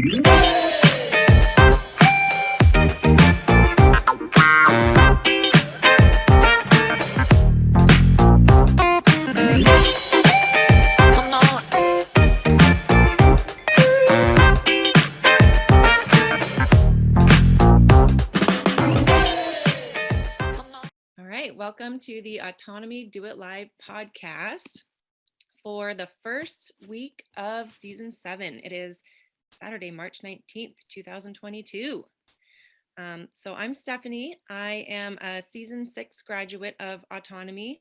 Welcome to the Autonomy Do It Live podcast for the first week of season 7. It is Saturday, March 19th, 2022. So I'm Stephanie. I am a season 6 graduate of Autonomy.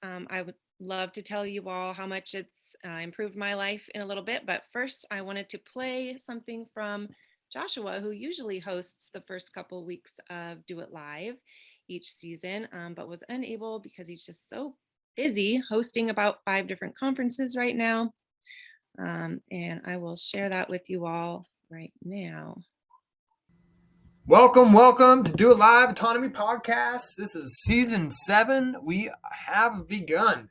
I would love to tell you all how much it's improved my life in a little bit, but first I wanted to play something from Joshua, who usually hosts the first couple weeks of Do It Live each season, but was unable because he's just so busy hosting about 5 different conferences right now. And I will share that with you all right now. Welcome to Do It Live Autonomy Podcast. This is season 7. We have begun.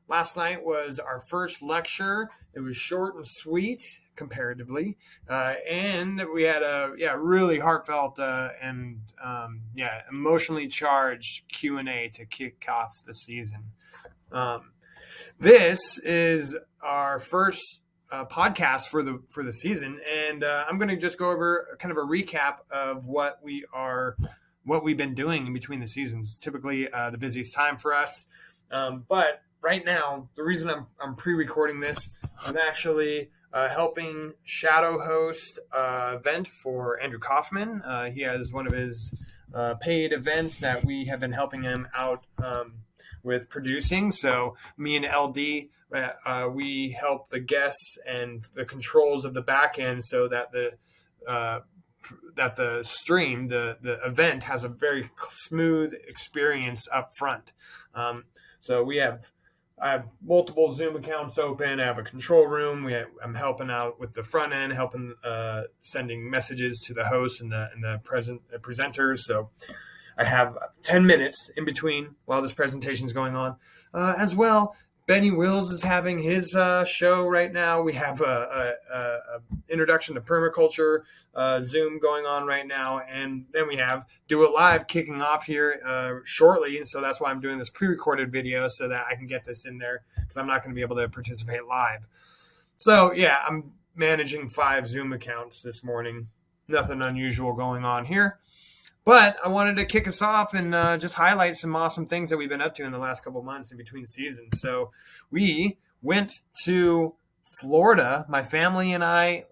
Last night was our first lecture. It was short and sweet comparatively, and we had a really heartfelt and emotionally charged Q&A to kick off the season. This is our first podcast for the season, and I'm going to just go over kind of a recap of what we've been doing in between the seasons. Typically, the busiest time for us, but right now, the reason I'm pre-recording this, I'm actually helping shadow host an event for Andrew Kaufman. He has one of his paid events that we have been helping him out with producing. So me and LD, we help the guests and the controls of the back end so that the stream, the event, has a very smooth experience up front. So I have multiple Zoom accounts open. I have a control room. I'm helping out with the front end, sending messages to the host and the presenters. So I have 10 minutes in between while this presentation is going on. As well, Benny Wills is having his show right now. We have a introduction to permaculture Zoom going on right now, and then we have Do It Live kicking off here shortly. And so that's why I'm doing this pre-recorded video so that I can get this in there because I'm not going to be able to participate live. So yeah, I'm managing 5 Zoom accounts this morning. Nothing unusual going on here. But I wanted to kick us off and just highlight some awesome things that we've been up to in the last couple of months in between seasons. So we went to Florida. My family and I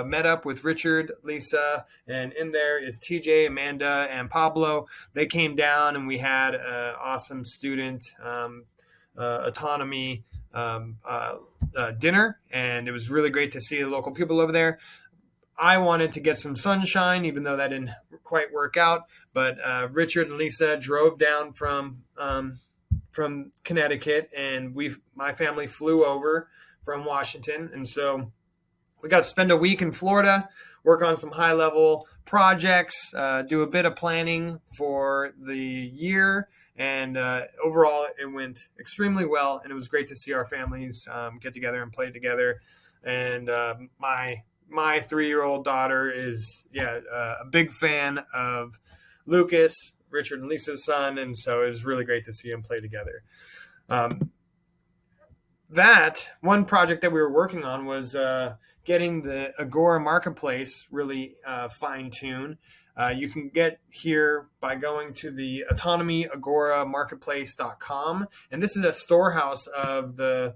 met up with Richard, Lisa, and in there is TJ, Amanda, and Pablo. They came down and we had an awesome student autonomy dinner, and it was really great to see the local people over there. I wanted to get some sunshine, even though that didn't quite work out. But Richard and Lisa drove down from Connecticut, and my family flew over from Washington. And so we got to spend a week in Florida, work on some high-level projects, do a bit of planning for the year. And overall, it went extremely well, and it was great to see our families get together and play together. And my 3-year-old daughter is a big fan of Lucas, Richard and Lisa's son, and so it was really great to see them play together. That one project that we were working on was getting the Agora marketplace really fine-tuned. You can get here by going to the autonomyagoramarketplace.com, and this is a storehouse of the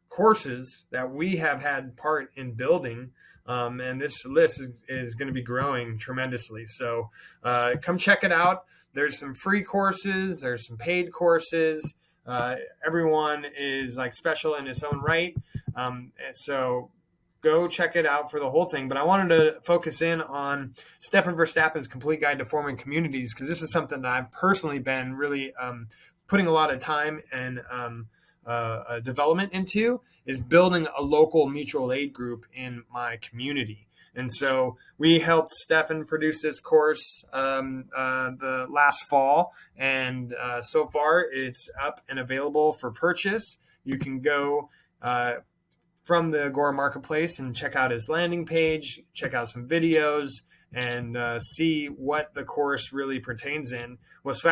courses that we have had part in building, and this list is going to be growing tremendously. So come check it out. There's some free courses, there's some paid courses. Everyone is like special in its own right, and so go check it out for the whole thing. But I wanted to focus in on Stefan Verstappen's Complete Guide to Forming Communities, because this is something that I've personally been really putting a lot of time and development into, is building a local mutual aid group in my community. And so we helped Stefan produce this course the last fall, and so far it's up and available for purchase. You can go from the Agora Marketplace and check out his landing page, check out some videos, and see what the course really pertains in. What's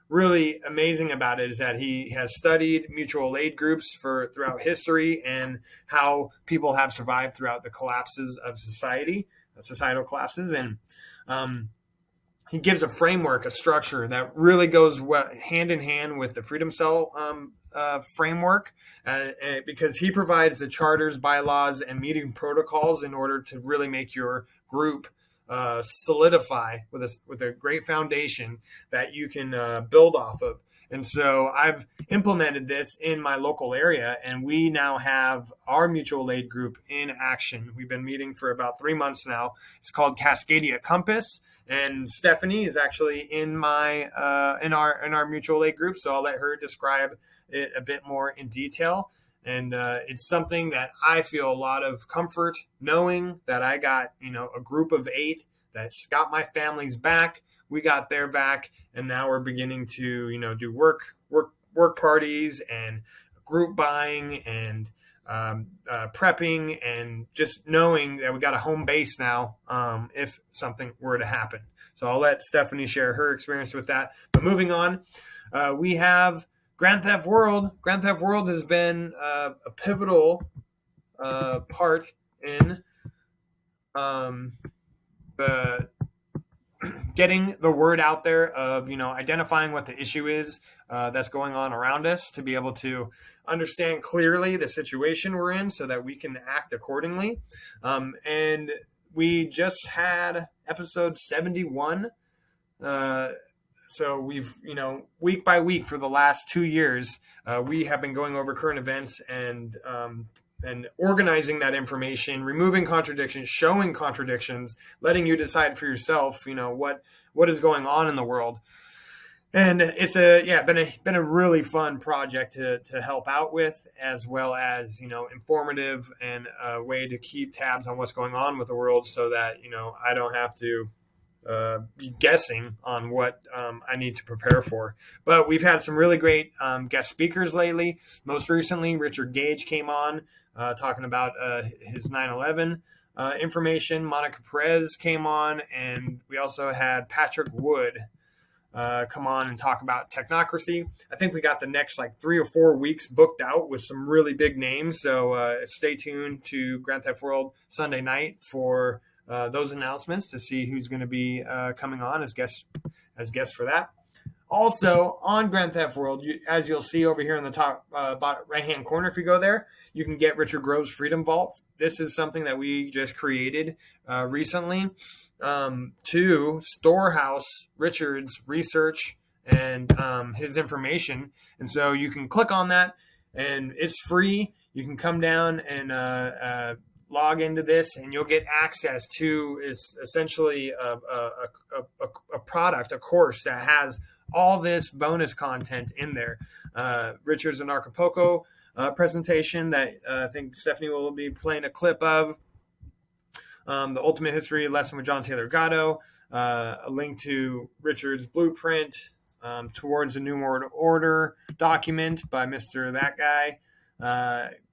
really amazing about it is that he has studied mutual aid groups throughout history and how people have survived throughout the collapses of societal collapses, and he gives a framework, a structure that really goes hand in hand with the Freedom Cell framework, because he provides the charters, bylaws, and meeting protocols in order to really make your group solidify with a great foundation that you can build off of. And so I've implemented this in my local area, and we now have our mutual aid group in action. We've been meeting for about 3 months now. It's called Cascadia Compass, and Stephanie is actually in our mutual aid group, so I'll let her describe it a bit more in detail. And it's something that I feel a lot of comfort knowing that I got, a group of 8 that's got my family's back. We got their back, and now we're beginning to, do work parties and group buying and prepping, and just knowing that we got a home base now if something were to happen. So I'll let Stephanie share her experience with that. But moving on, we have Grand Theft World. Grand Theft World has been a pivotal part in the getting the word out there of, identifying what the issue is that's going on around us, to be able to understand clearly the situation we're in so that we can act accordingly. And we just had episode 71. So we've, week by week for the last 2 years, we have been going over current events and organizing that information, removing contradictions, showing contradictions, letting you decide for yourself, what is going on in the world. And it's been a really fun project to help out with, as well as, informative and a way to keep tabs on what's going on with the world, so that, I don't have to be guessing on what I need to prepare for. But we've had some really great guest speakers lately. Most recently, Richard Gage came on talking about his 9/11 information. Monica Perez came on, and we also had Patrick Wood come on and talk about technocracy. I think we got the next 3 or 4 weeks booked out with some really big names. So stay tuned to Grand Theft World Sunday night for those announcements to see who's going to be coming on as guests for that. Also on Grand Theft World, as you'll see over here in the top bottom right-hand corner, if you go there, you can get Richard Grove's Freedom Vault. This is something that we just created recently to storehouse Richard's research and his information. And so you can click on that, and it's free. You can come down and log into this, and you'll get access to, it's essentially a product, a course that has all this bonus content in there. Richard's an Acapulco presentation that I think Stephanie will be playing a clip of. The Ultimate History Lesson with John Taylor Gatto, a link to Richard's blueprint towards a New World Order document by Mr. That Guy,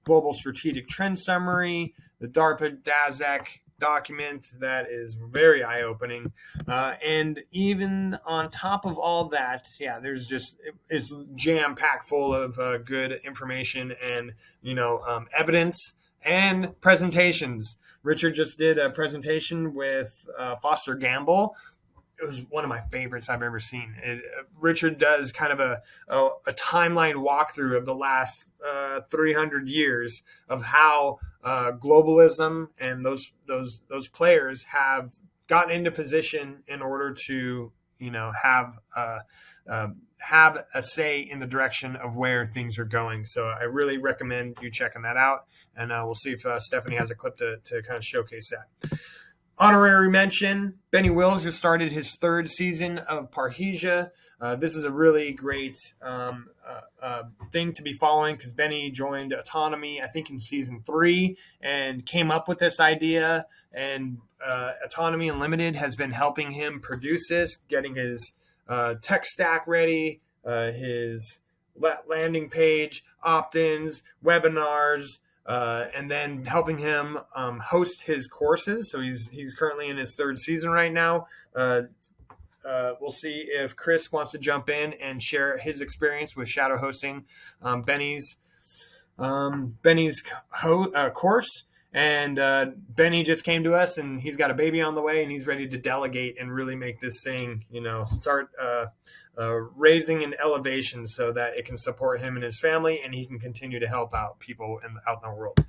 Global Strategic Trend Summary, the DARPA DAZEC document that is very eye-opening. And even on top of all that, it's jam-packed full of good information and, evidence and presentations. Richard just did a presentation with Foster Gamble. It was one of my favorites I've ever seen. Richard does kind of a timeline walkthrough of the last 300 years of how globalism and those players have gotten into position in order to have a say in the direction of where things are going. So I really recommend you checking that out, and we'll see if Stephanie has a clip to kind of showcase that. Honorary mention, Benny Wills just started his 3rd season of Parrhesia. This is a really great thing to be following, because Benny joined Autonomy, I think, in season 3, and came up with this idea. And Autonomy Unlimited has been helping him produce this, getting his tech stack ready, his landing page, opt-ins, webinars, and then helping him host his courses. So he's currently in his third season right now. We'll see if Chris wants to jump in and share his experience with shadow hosting Benny's course. And Benny just came to us, and he's got a baby on the way, and he's ready to delegate and really make this thing, start raising an elevation so that it can support him and his family, and he can continue to help out people out in the world.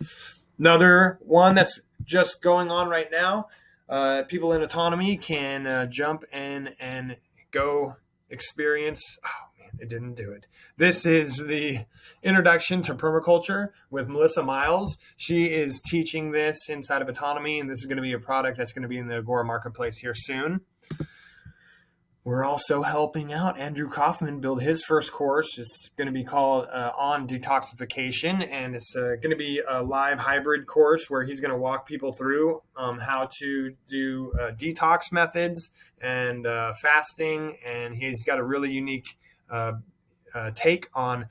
Another one that's just going on right now, people in autonomy can jump in and go experience. Oh man, it didn't do it. This is the introduction to permaculture with Melissa Miles. She is teaching this inside of autonomy, and this is going to be a product that's going to be in the Agora marketplace here soon. We're also helping out Andrew Kaufman build his first course. It's going to be called On Detoxification, and it's going to be a live hybrid course where he's going to walk people through how to do detox methods and fasting, and he's got a really unique take on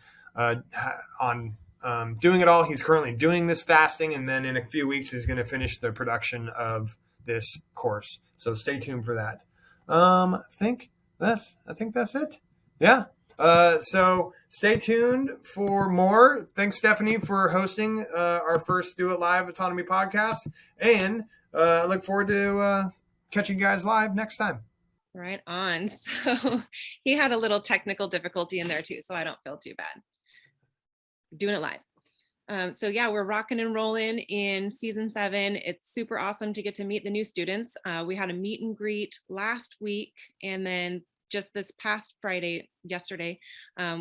doing it all. He's currently doing this fasting, and then in a few weeks he's going to finish the production of this course. So stay tuned for that. I think that's it. Yeah. So stay tuned for more. Thanks, Stephanie, for hosting our first Do It Live Autonomy podcast. And I look forward to catching you guys live next time. Right on. So he had a little technical difficulty in there too, so I don't feel too bad. Doing it live. So yeah, we're rocking and rolling in season 7. It's super awesome to get to meet the new students. We had a meet and greet last week, and then just this past yesterday,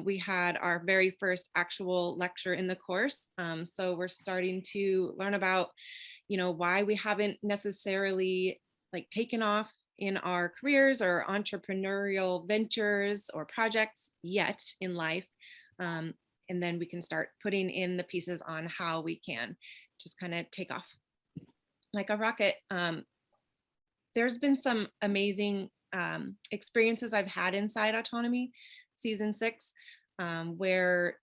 we had our very first actual lecture in the course. So we're starting to learn about, why we haven't necessarily taken off in our careers or entrepreneurial ventures or projects yet in life. And then we can start putting in the pieces on how we can just kind of take off like a rocket. There's been some amazing experiences I've had inside Autonomy season 6, where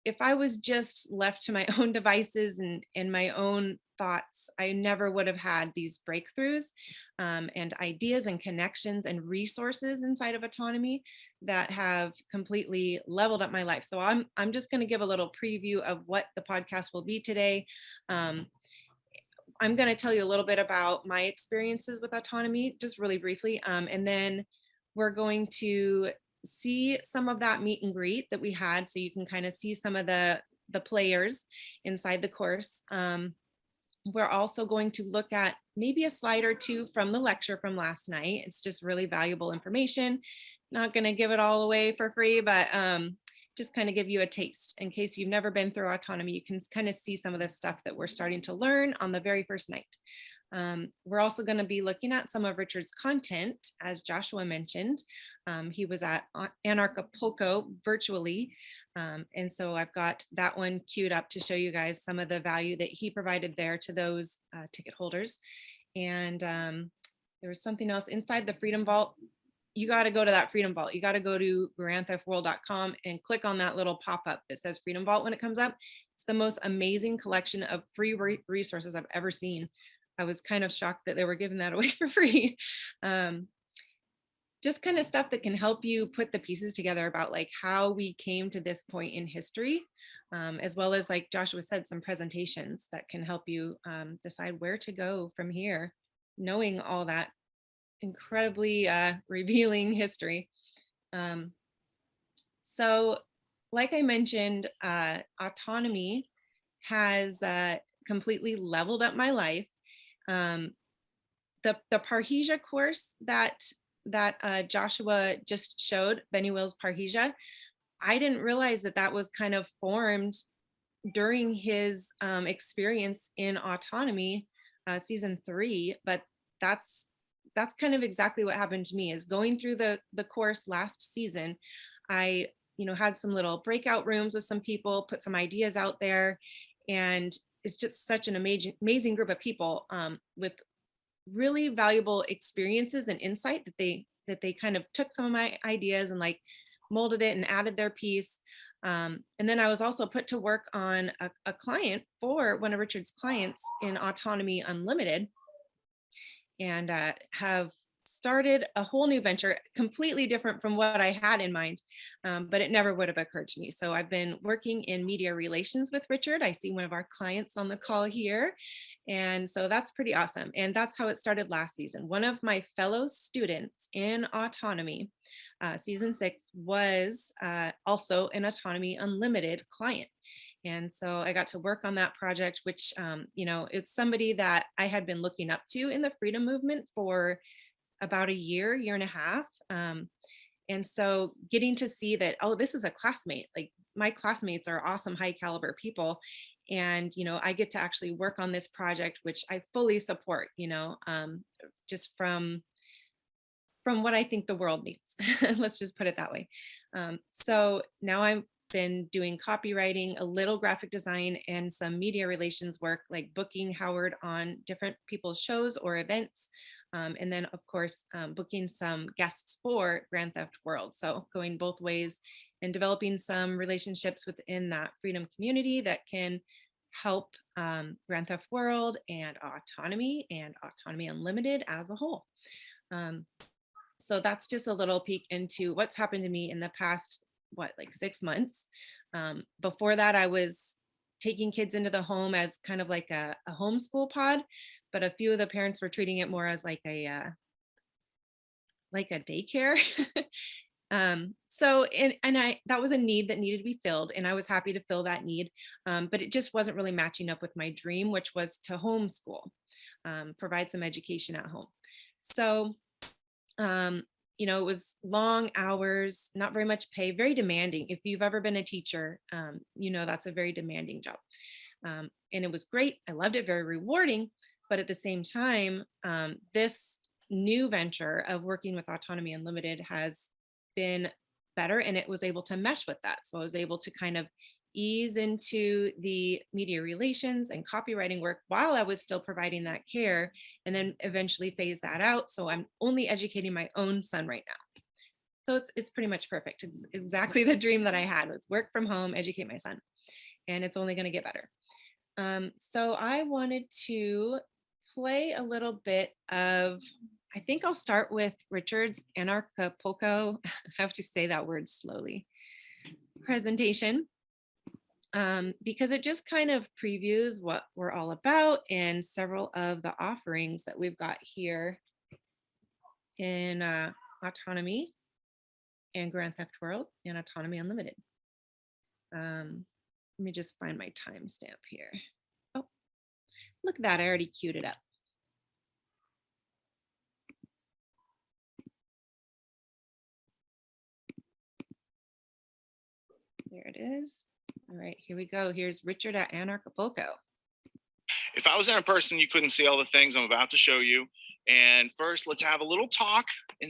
if I was just left to my own devices and my own thoughts, I never would have had these breakthroughs and ideas and connections and resources inside of Autonomy that have completely leveled up my life. So I'm just going to give a little preview of what the podcast will be today. I'm going to tell you a little bit about my experiences with Autonomy, just really briefly, and then we're going to see some of that meet and greet that we had, so you can kind of see some of the players inside the course. We're also going to look at maybe a slide or two from the lecture from last night. It's just really valuable information. Not going to give it all away for free, but just kind of give you a taste in case you've never been through Autonomy. You can kind of see some of the stuff that we're starting to learn on the very first night. We're also going to be looking at some of Richard's content, as Joshua mentioned. He was at Anarchapulco virtually. And so I've got that one queued up to show you guys some of the value that he provided there to those ticket holders. And there was something else inside the Freedom Vault. You got to go to that Freedom Vault. You got to go to grandtheftworld.com and click on that little pop-up that says Freedom Vault when it comes up. It's the most amazing collection of free resources I've ever seen. I was kind of shocked that they were giving that away for free. Just kind of stuff that can help you put the pieces together about how we came to this point in history, as well as, like Joshua said, some presentations that can help you decide where to go from here, knowing all that incredibly revealing history. So like I mentioned, Autonomy has completely leveled up my life. The Parrhesia course that Joshua just showed, Benny Will's Parrhesia, I didn't realize that was kind of formed during his experience in Autonomy season 3, but that's kind of exactly what happened to me. Is going through the course last season, I had some little breakout rooms with some people, put some ideas out there, and it's just such an amazing group of people with really valuable experiences and insight that they kind of took some of my ideas and molded it and added their piece. And then I was also put to work on a client for one of Richard's clients in Autonomy Unlimited, and have started a whole new venture, completely different from what I had in mind, but it never would have occurred to me. So I've been working in media relations with Richard. I see one of our clients on the call here. And so that's pretty awesome. And that's how it started last season. One of my fellow students in Autonomy, season 6, was also an Autonomy Unlimited client. And so I got to work on that project, which, it's somebody that I had been looking up to in the freedom movement for about a year and a half. And so getting to see that, oh, this is a classmate, like my classmates are awesome, high caliber people. And, I get to actually work on this project, which I fully support, just from what I think the world needs. Let's just put it that way. So now I've been doing copywriting, a little graphic design, and some media relations work, like booking Howard on different people's shows or events. And then, of course, booking some guests for Grand Theft World. So going both ways and developing some relationships within that freedom community that can help Grand Theft World and Autonomy Unlimited as a whole. So that's just a little peek into what's happened to me in the past, like 6 months. Before that, I was taking kids into the home as kind of like a homeschool pod, but a few of the parents were treating it more as like a daycare. So, that was a need that needed to be filled, and I was happy to fill that need. But it just wasn't really matching up with my dream, which was to homeschool, provide some education at home. So, it was long hours, not very much pay, very demanding. If you've ever been a teacher, that's a very demanding job. And it was great. I loved it, very rewarding. But at the same time, this new venture of working with Autonomy Unlimited has been better, and it was able to mesh with that. So I was able to kind of ease into the media relations and copywriting work while I was still providing that care, and then eventually phase that out. So I'm only educating my own son right now. So it's pretty much perfect. It's exactly the dream that I had, was work from home, educate my son, and it's only going to get better. So I wanted to play a little bit of, I think I'll start with Richard's Anarchapulco, I have to say that word slowly, presentation, because it just kind of previews what we're all about and several of the offerings that we've got here in Autonomy and Grand Theft World and Autonomy Unlimited. Let me just find my timestamp here. Oh, look at that, I already queued it up. There it is. All right, here we go. Here's Richard at Anarchapulco. If I was in a person, you couldn't see all the things I'm about to show you. And first, let's have a little talk and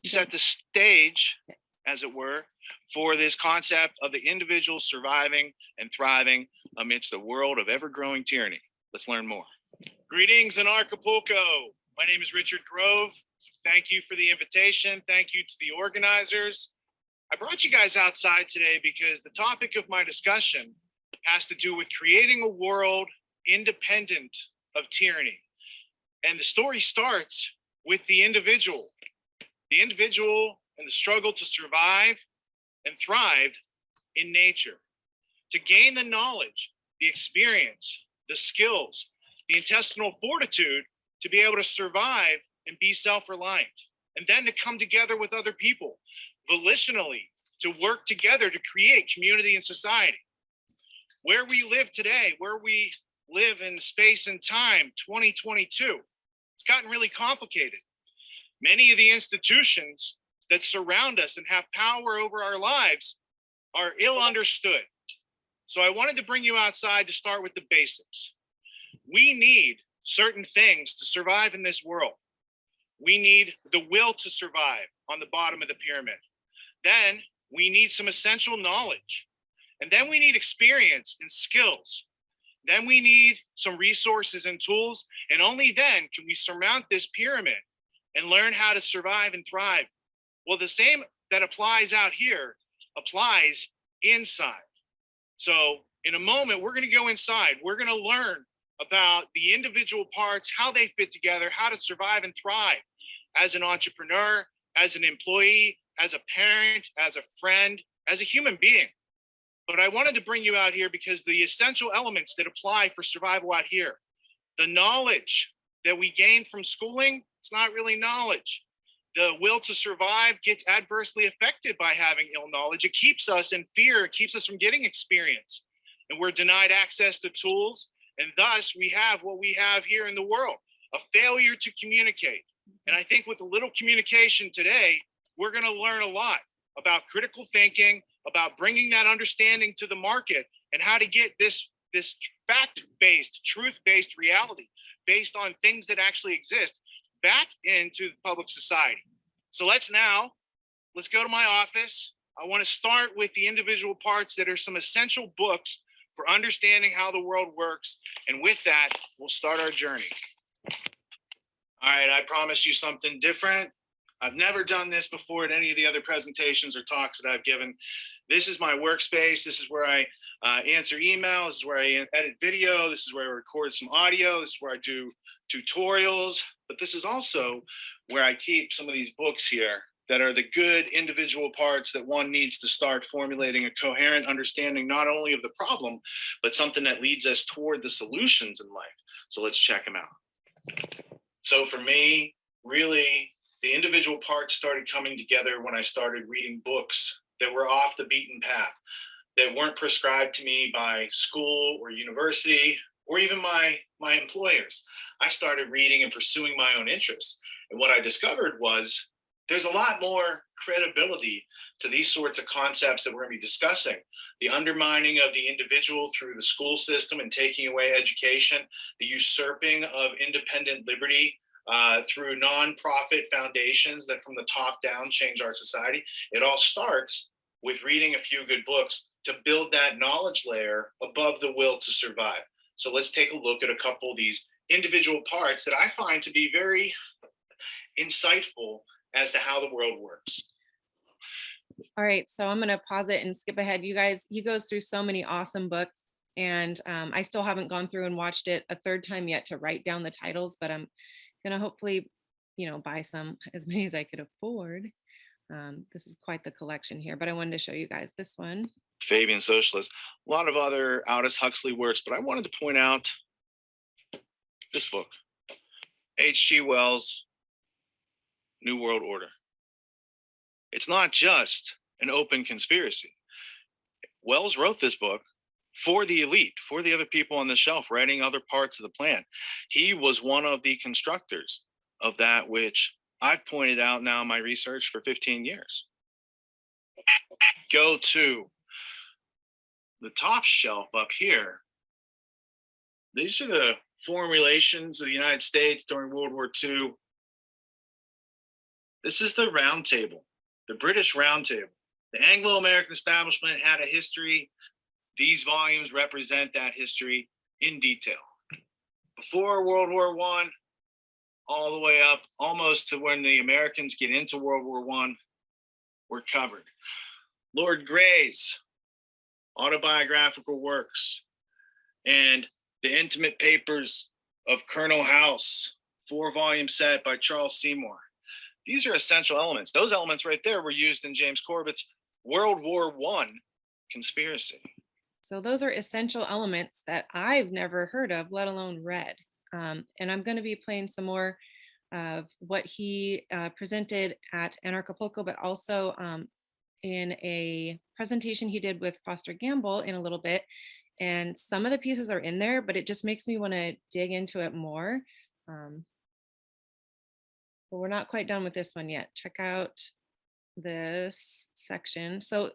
set the stage, as it were, for this concept of the individual surviving and thriving amidst a world of ever-growing tyranny. Let's learn more. Greetings in Acapulco. My name is Richard Grove. Thank you for the invitation. Thank you to the organizers. I brought you guys outside today because the topic of my discussion has to do with creating a world independent of tyranny. And the story starts with the individual and the struggle to survive and thrive in nature, to gain the knowledge, the experience, the skills, the intestinal fortitude to be able to survive and be self-reliant, and then to come together with other people volitionally to work together to create community and society. Where we live today, where we live in space and time, 2022, it's gotten really complicated. Many of the institutions that surround us and have power over our lives are ill understood. So I wanted to bring you outside to start with the basics. We need certain things to survive in this world. We need the will to survive on the bottom of the pyramid. Then we need some essential knowledge. And then we need experience and skills. Then we need some resources and tools. And only then can we surmount this pyramid and learn how to survive and thrive. Well, the same that applies out here applies inside. So in a moment, we're going to go inside. We're going to learn about the individual parts, how they fit together, how to survive and thrive as an entrepreneur, as an employee, as a parent, as a friend, as a human being. But I wanted to bring you out here because the essential elements that apply for survival out here, the knowledge that we gain from schooling, it's not really knowledge. The will to survive gets adversely affected by having ill knowledge. It keeps us in fear. It keeps us from getting experience. And we're denied access to tools. And thus we have what we have here in the world, a failure to communicate. And I think with a little communication today, we're going to learn a lot about critical thinking, about bringing that understanding to the market, and how to get this fact-based, truth-based reality based on things that actually exist back into the public society. So let's go to my office. I want to start with the individual parts that are some essential books for understanding how the world works. And with that, we'll start our journey. All right, I promised you something different. I've never done this before at any of the other presentations or talks that I've given. This is my workspace. This is where I answer email. This is where I edit video. This is where I record some audio. This is where I do tutorials. But this is also where I keep some of these books here that are the good individual parts that one needs to start formulating a coherent understanding, not only of the problem, but something that leads us toward the solutions in life. So let's check them out. So for me, really, the individual parts started coming together when I started reading books that were off the beaten path, that weren't prescribed to me by school or university or even my employers. I started reading and pursuing my own interests. And what I discovered was there's a lot more credibility to these sorts of concepts that we're going to be discussing. The undermining of the individual through the school system and taking away education, the usurping of independent liberty through nonprofit foundations that from the top down change our society. It all starts with reading a few good books to build that knowledge layer above the will to survive. So let's take a look at a couple of these individual parts that I find to be very insightful as to how the world works. All right, so I'm going to pause it and skip ahead. You guys, he goes through so many awesome books, and I still haven't gone through and watched it a third time yet to write down the titles, but I'm going to hopefully, buy as many as I could afford. This is quite the collection here, but I wanted to show you guys this one. Fabian Socialist, a lot of other Aldous Huxley works, but I wanted to point out this book, H.G. Wells' New World Order. It's not just an open conspiracy. Wells wrote this book for the elite, for the other people on the shelf, writing other parts of the plan. He was one of the constructors of that which I've pointed out now in my research for 15 years. Go to the top shelf up here. These are the foreign relations of the United States during World War II. This is the Round Table, the British Round Table. The Anglo-American establishment had a history. These volumes represent that history in detail. Before World War I, all the way up almost to when the Americans get into World War I, we're covered. Lord Grey's autobiographical works and the intimate papers of Colonel House, 4-volume set by Charles Seymour. These are essential elements. Those elements right there were used in James Corbett's World War I conspiracy. So those are essential elements that I've never heard of, let alone read. And I'm going to be playing some more of what he presented at Anarchapulco, but also in a presentation he did with Foster Gamble in a little bit. And some of the pieces are in there, but it just makes me want to dig into it more. But we're not quite done with this one yet. Check out this section. So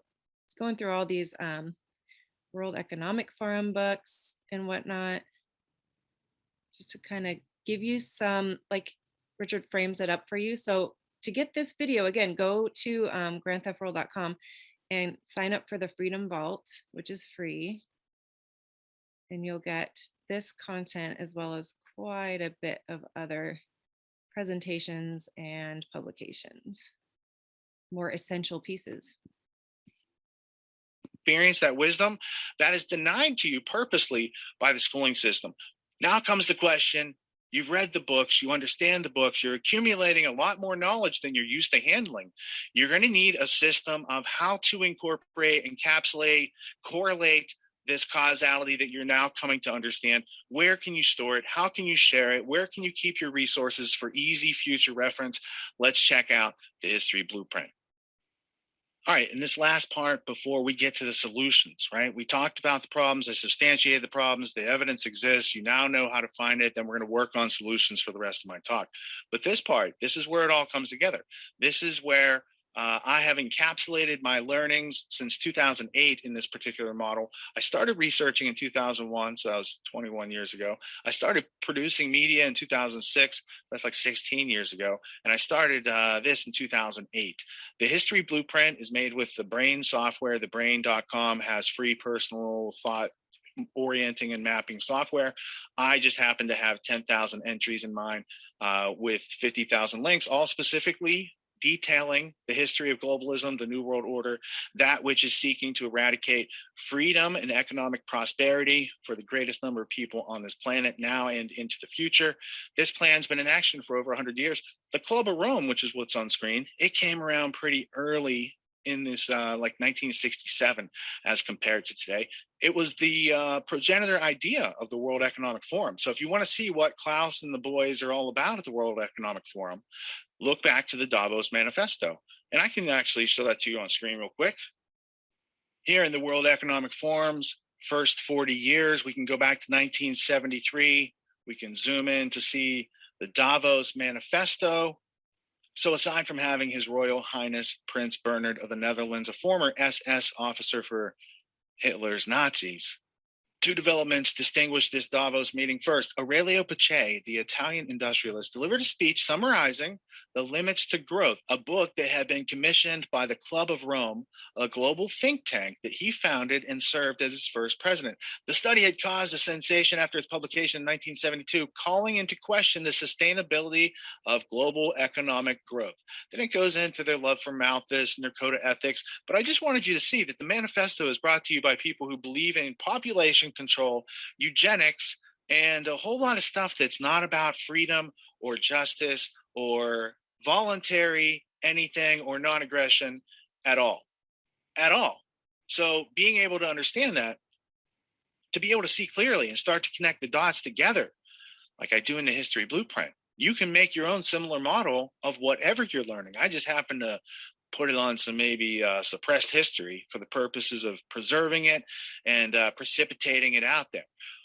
it's going through all these World Economic Forum books and whatnot, just to kind of give you some, like Richard frames it up for you. So to get this video, again, go to grandtheftworld.com and sign up for the Freedom Vault, which is free. And you'll get this content as well as quite a bit of other presentations and publications, more essential pieces. experience, that wisdom, that is denied to you purposely by the schooling system. Now comes the question. You've read the books, you understand the books, you're accumulating a lot more knowledge than you're used to handling. You're going to need a system of how to incorporate, encapsulate, correlate this causality that you're now coming to understand. Where can you store it? How can you share it? Where can you keep your resources for easy future reference? Let's check out the history blueprint. All right, in this last part, before we get to the solutions, right? We talked about the problems, I substantiated the problems, the evidence exists, you now know how to find it, then we're gonna work on solutions for the rest of my talk. But this part, this is where it all comes together. This is where I have encapsulated my learnings since 2008 in this particular model. I started researching in 2001, so that was 21 years ago. I started producing media in 2006, that's like 16 years ago. And I started this in 2008. The history blueprint is made with the Brain software. The brain.com has free personal thought orienting and mapping software. I just happen to have 10,000 entries in mine with 50,000 links, all specifically detailing the history of globalism, the New World Order, that which is seeking to eradicate freedom and economic prosperity for the greatest number of people on this planet now and into the future. This plan's been in action for over 100 years. The Club of Rome, which is what's on screen, it came around pretty early in this, like 1967, as compared to today. It was the progenitor idea of the World Economic Forum. So if you want to see what Klaus and the boys are all about at the World Economic Forum, look back to the Davos Manifesto. And I can actually show that to you on screen real quick. Here in the World Economic Forum's first 40 years, we can go back to 1973. We can zoom in to see the Davos Manifesto. So aside from having His Royal Highness Prince Bernhard of the Netherlands, a former SS officer for Hitler's Nazis, two developments distinguish this Davos meeting. First, Aurelio Pace, the Italian industrialist, delivered a speech summarizing The Limits to Growth, a book that had been commissioned by the Club of Rome, a global think tank that he founded and served as its first president. The study had caused a sensation after its publication in 1972, calling into question the sustainability of global economic growth. Then it goes into their love for Malthus and their code of ethics. But I just wanted you to see that the manifesto is brought to you by people who believe in population control, eugenics, and a whole lot of stuff that's not about freedom or justice or voluntary anything or non-aggression at all. So being able to understand that, to be able to see clearly and start to connect the dots together, like I do in the history blueprint, you can make your own similar model of whatever you're learning. I just happen to put it on some maybe suppressed history for the purposes of preserving it and precipitating it out there.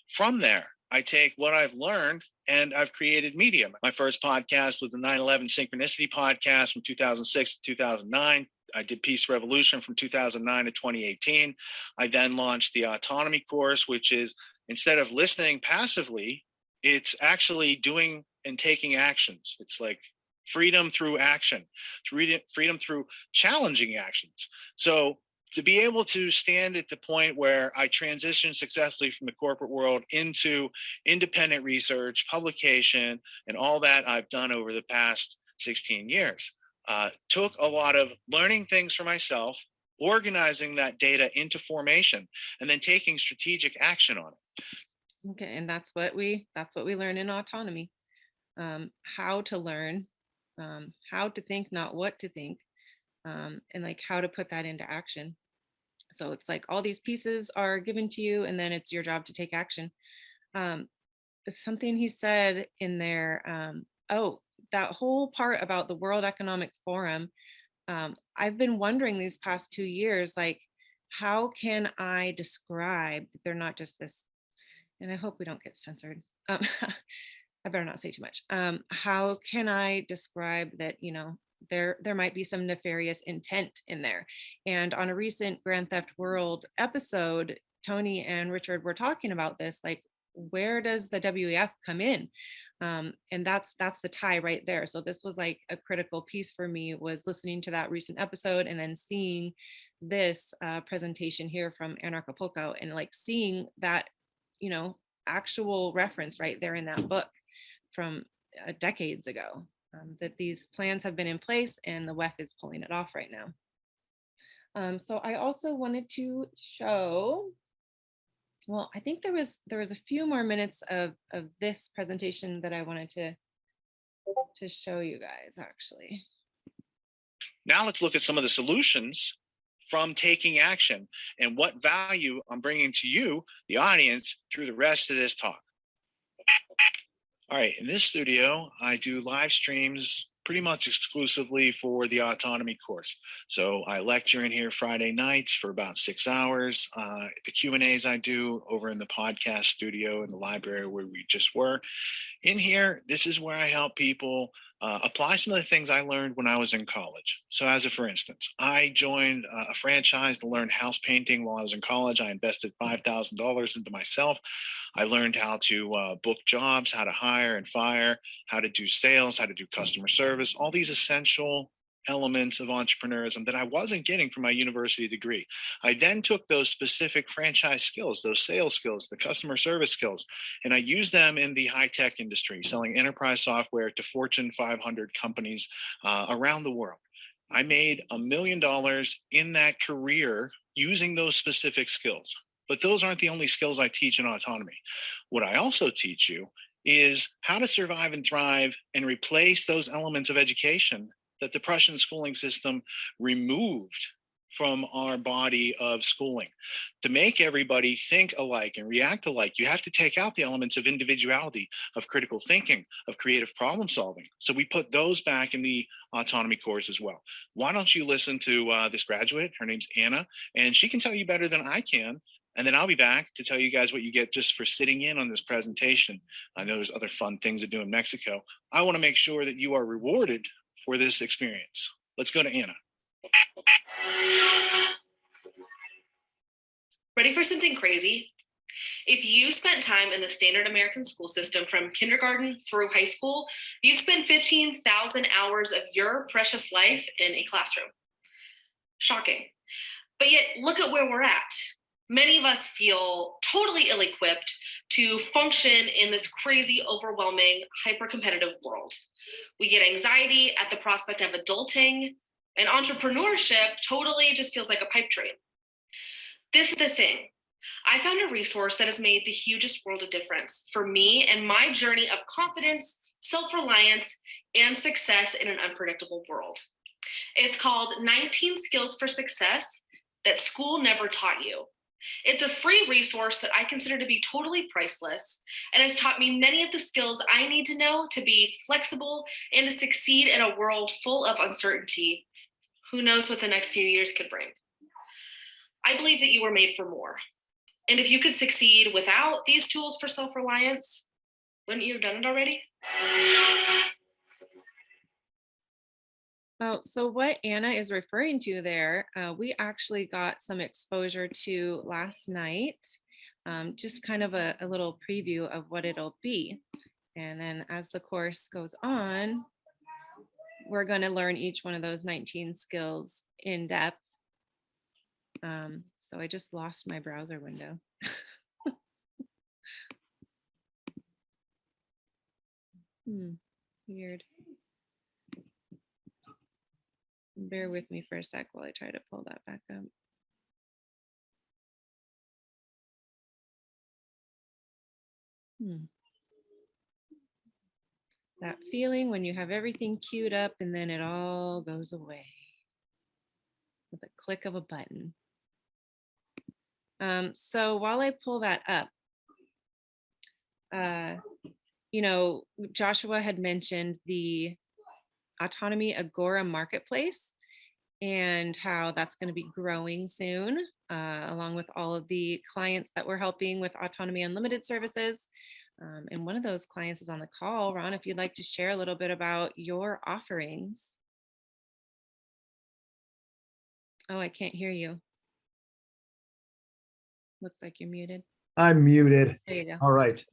From there, I take what I've learned and I've created media. My first podcast was the 9/11 Synchronicity podcast from 2006 to 2009. I did Peace Revolution from 2009 to 2018. I then launched the Autonomy course, which is instead of listening passively, it's actually doing and taking actions. It's like freedom through action, freedom through challenging actions. So to be able to stand at the point where I transitioned successfully from the corporate world into independent research, publication, and all that I've done over the past 16 years, took a lot of learning things for myself, organizing that data into formation, and then taking strategic action on it. Okay, and that's what we learn in autonomy. How to learn, how to think, not what to think, and like how to put that into action. So it's like all these pieces are given to you, and then it's your job to take action. Something he said in there, that whole part about the World Economic Forum, I've been wondering these past 2 years, like, how can I describe that they're not just this, and I hope we don't get censored. I better not say too much. How can I describe that, there might be some nefarious intent in there? And on a recent Grand Theft World episode, Tony and Richard were talking about this, like, where does the WEF come in? And that's the tie right there. So this was like a critical piece for me, was listening to that recent episode and then seeing this presentation here from Anarchapulco, and like seeing that, actual reference right there in that book from decades ago, that these plans have been in place and the WEF is pulling it off right now. So I also wanted to show, well, I think there was a few more minutes of this presentation that I wanted to show you guys actually. Now let's look at some of the solutions from taking action and what value I'm bringing to you, the audience, through the rest of this talk. All right, in this studio, I do live streams pretty much exclusively for the autonomy course. So I lecture in here Friday nights for about 6 hours. The Q&As I do over in the podcast studio in the library where we just were. In here, this is where I help people apply some of the things I learned when I was in college. So as a for instance, I joined a franchise to learn house painting while I was in college. I invested $5,000 into myself. I learned how to book jobs, how to hire and fire, how to do sales, how to do customer service, all these essential elements of entrepreneurism that I wasn't getting from my university degree. I then took those specific franchise skills, those sales skills, the customer service skills, and I used them in the high-tech industry, selling enterprise software to Fortune 500 companies around the world. I made $1 million in that career using those specific skills. But those aren't the only skills I teach in autonomy. What I also teach you is how to survive and thrive and replace those elements of education that the Prussian schooling system removed from our body of schooling. To make everybody think alike and react alike, you have to take out the elements of individuality, of critical thinking, of creative problem solving. So we put those back in the autonomy course as well. Why don't you listen to this graduate? Her name's Anna, and she can tell you better than I can. And then I'll be back to tell you guys what you get just for sitting in on this presentation. I know there's other fun things to do in Mexico. I want to make sure that you are rewarded for this experience. Let's go to Anna. Ready for something crazy? If you spent time in the standard American school system from kindergarten through high school, you've spent 15,000 hours of your precious life in a classroom. Shocking. But yet, look at where we're at. Many of us feel totally ill-equipped to function in this crazy, overwhelming, hyper-competitive world. We get anxiety at the prospect of adulting, and entrepreneurship totally just feels like a pipe dream. This is the thing. I found a resource that has made the hugest world of difference for me and my journey of confidence, self-reliance, and success in an unpredictable world. It's called 19 Skills for Success That School Never Taught You. It's a free resource that I consider to be totally priceless and has taught me many of the skills I need to know to be flexible and to succeed in a world full of uncertainty. Who knows what the next few years could bring? I believe that you were made for more. And if you could succeed without these tools for self-reliance, wouldn't you have done it already? So what Anna is referring to there, we actually got some exposure to last night, just kind of a little preview of what it'll be. And then as the course goes on, we're going to learn each one of those 19 skills in depth. So I just lost my browser window. Weird. Bear with me for a sec while I try to pull that back up. That feeling when you have everything queued up and then it all goes away with a click of a button. So while I pull that up, you know, Joshua had mentioned the Autonomy Agora Marketplace and how that's going to be growing soon, along with all of the clients that we're helping with Autonomy Unlimited services. And one of those clients is on the call. Ron, if you'd like to share a little bit about your offerings. Oh, I can't hear you. Looks like you're muted. I'm muted. There you go. All right.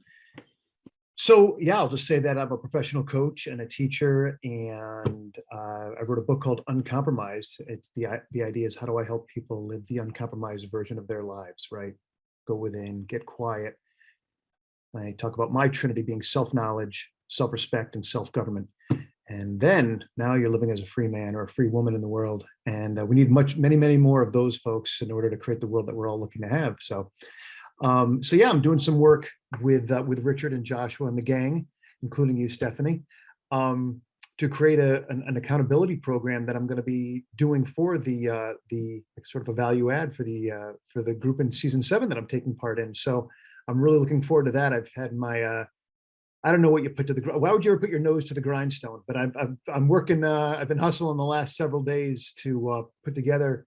So yeah, I'll just say that I'm a professional coach and a teacher, and I wrote a book called Uncompromised. It's the idea is, how do I help people live the uncompromised version of their lives, right? Go within, get quiet. I talk about my trinity being self-knowledge, self-respect, and self-government. And then now you're living as a free man or a free woman in the world. And we need many more of those folks in order to create the world that we're all looking to have. So yeah, I'm doing some work with Richard and Joshua and the gang, including you, Stephanie, to create an accountability program that I'm going to be doing for the sort of a value add for the group in season 7 that I'm taking part in. So I'm really looking forward to that. I've had my I don't know what you put to the why would you ever put your nose to the grindstone? But I'm working. I've been hustling the last several days to put together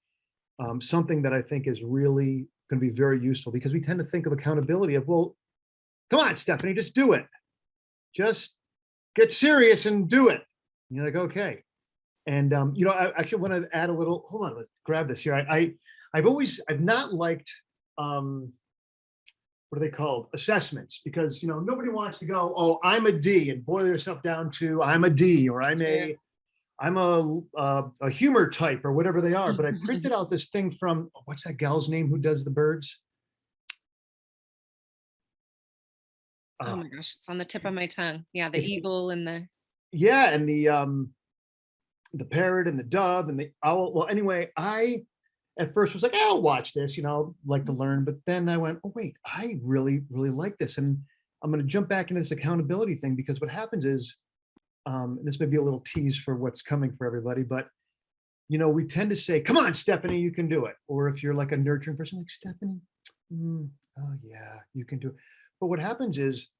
something that I think is really going to be very useful, because we tend to think of accountability of, well, come on, Stephanie, just do it. Just get serious and do it. And you're like, okay. And I actually want to add a little. Hold on, let's grab this here. I've not liked what are they called? Assessments, because nobody wants to go, oh, I'm a D, and boil yourself down to I'm a D, or I'm a humor type, or whatever they are. But I printed out this thing from, what's that gal's name who does the birds? Oh my gosh, it's on the tip of my tongue. Yeah, the eagle and the parrot and the dove and the owl. Well, anyway, I at first was like, I'll watch this, like to learn. But then I went, oh wait, I really like this, and I'm going to jump back into this accountability thing, because what happens is, this may be a little tease for what's coming for everybody, but we tend to say, come on, Stephanie, you can do it. Or if you're like a nurturing person, like, Stephanie, oh yeah, you can do it. But what happens is,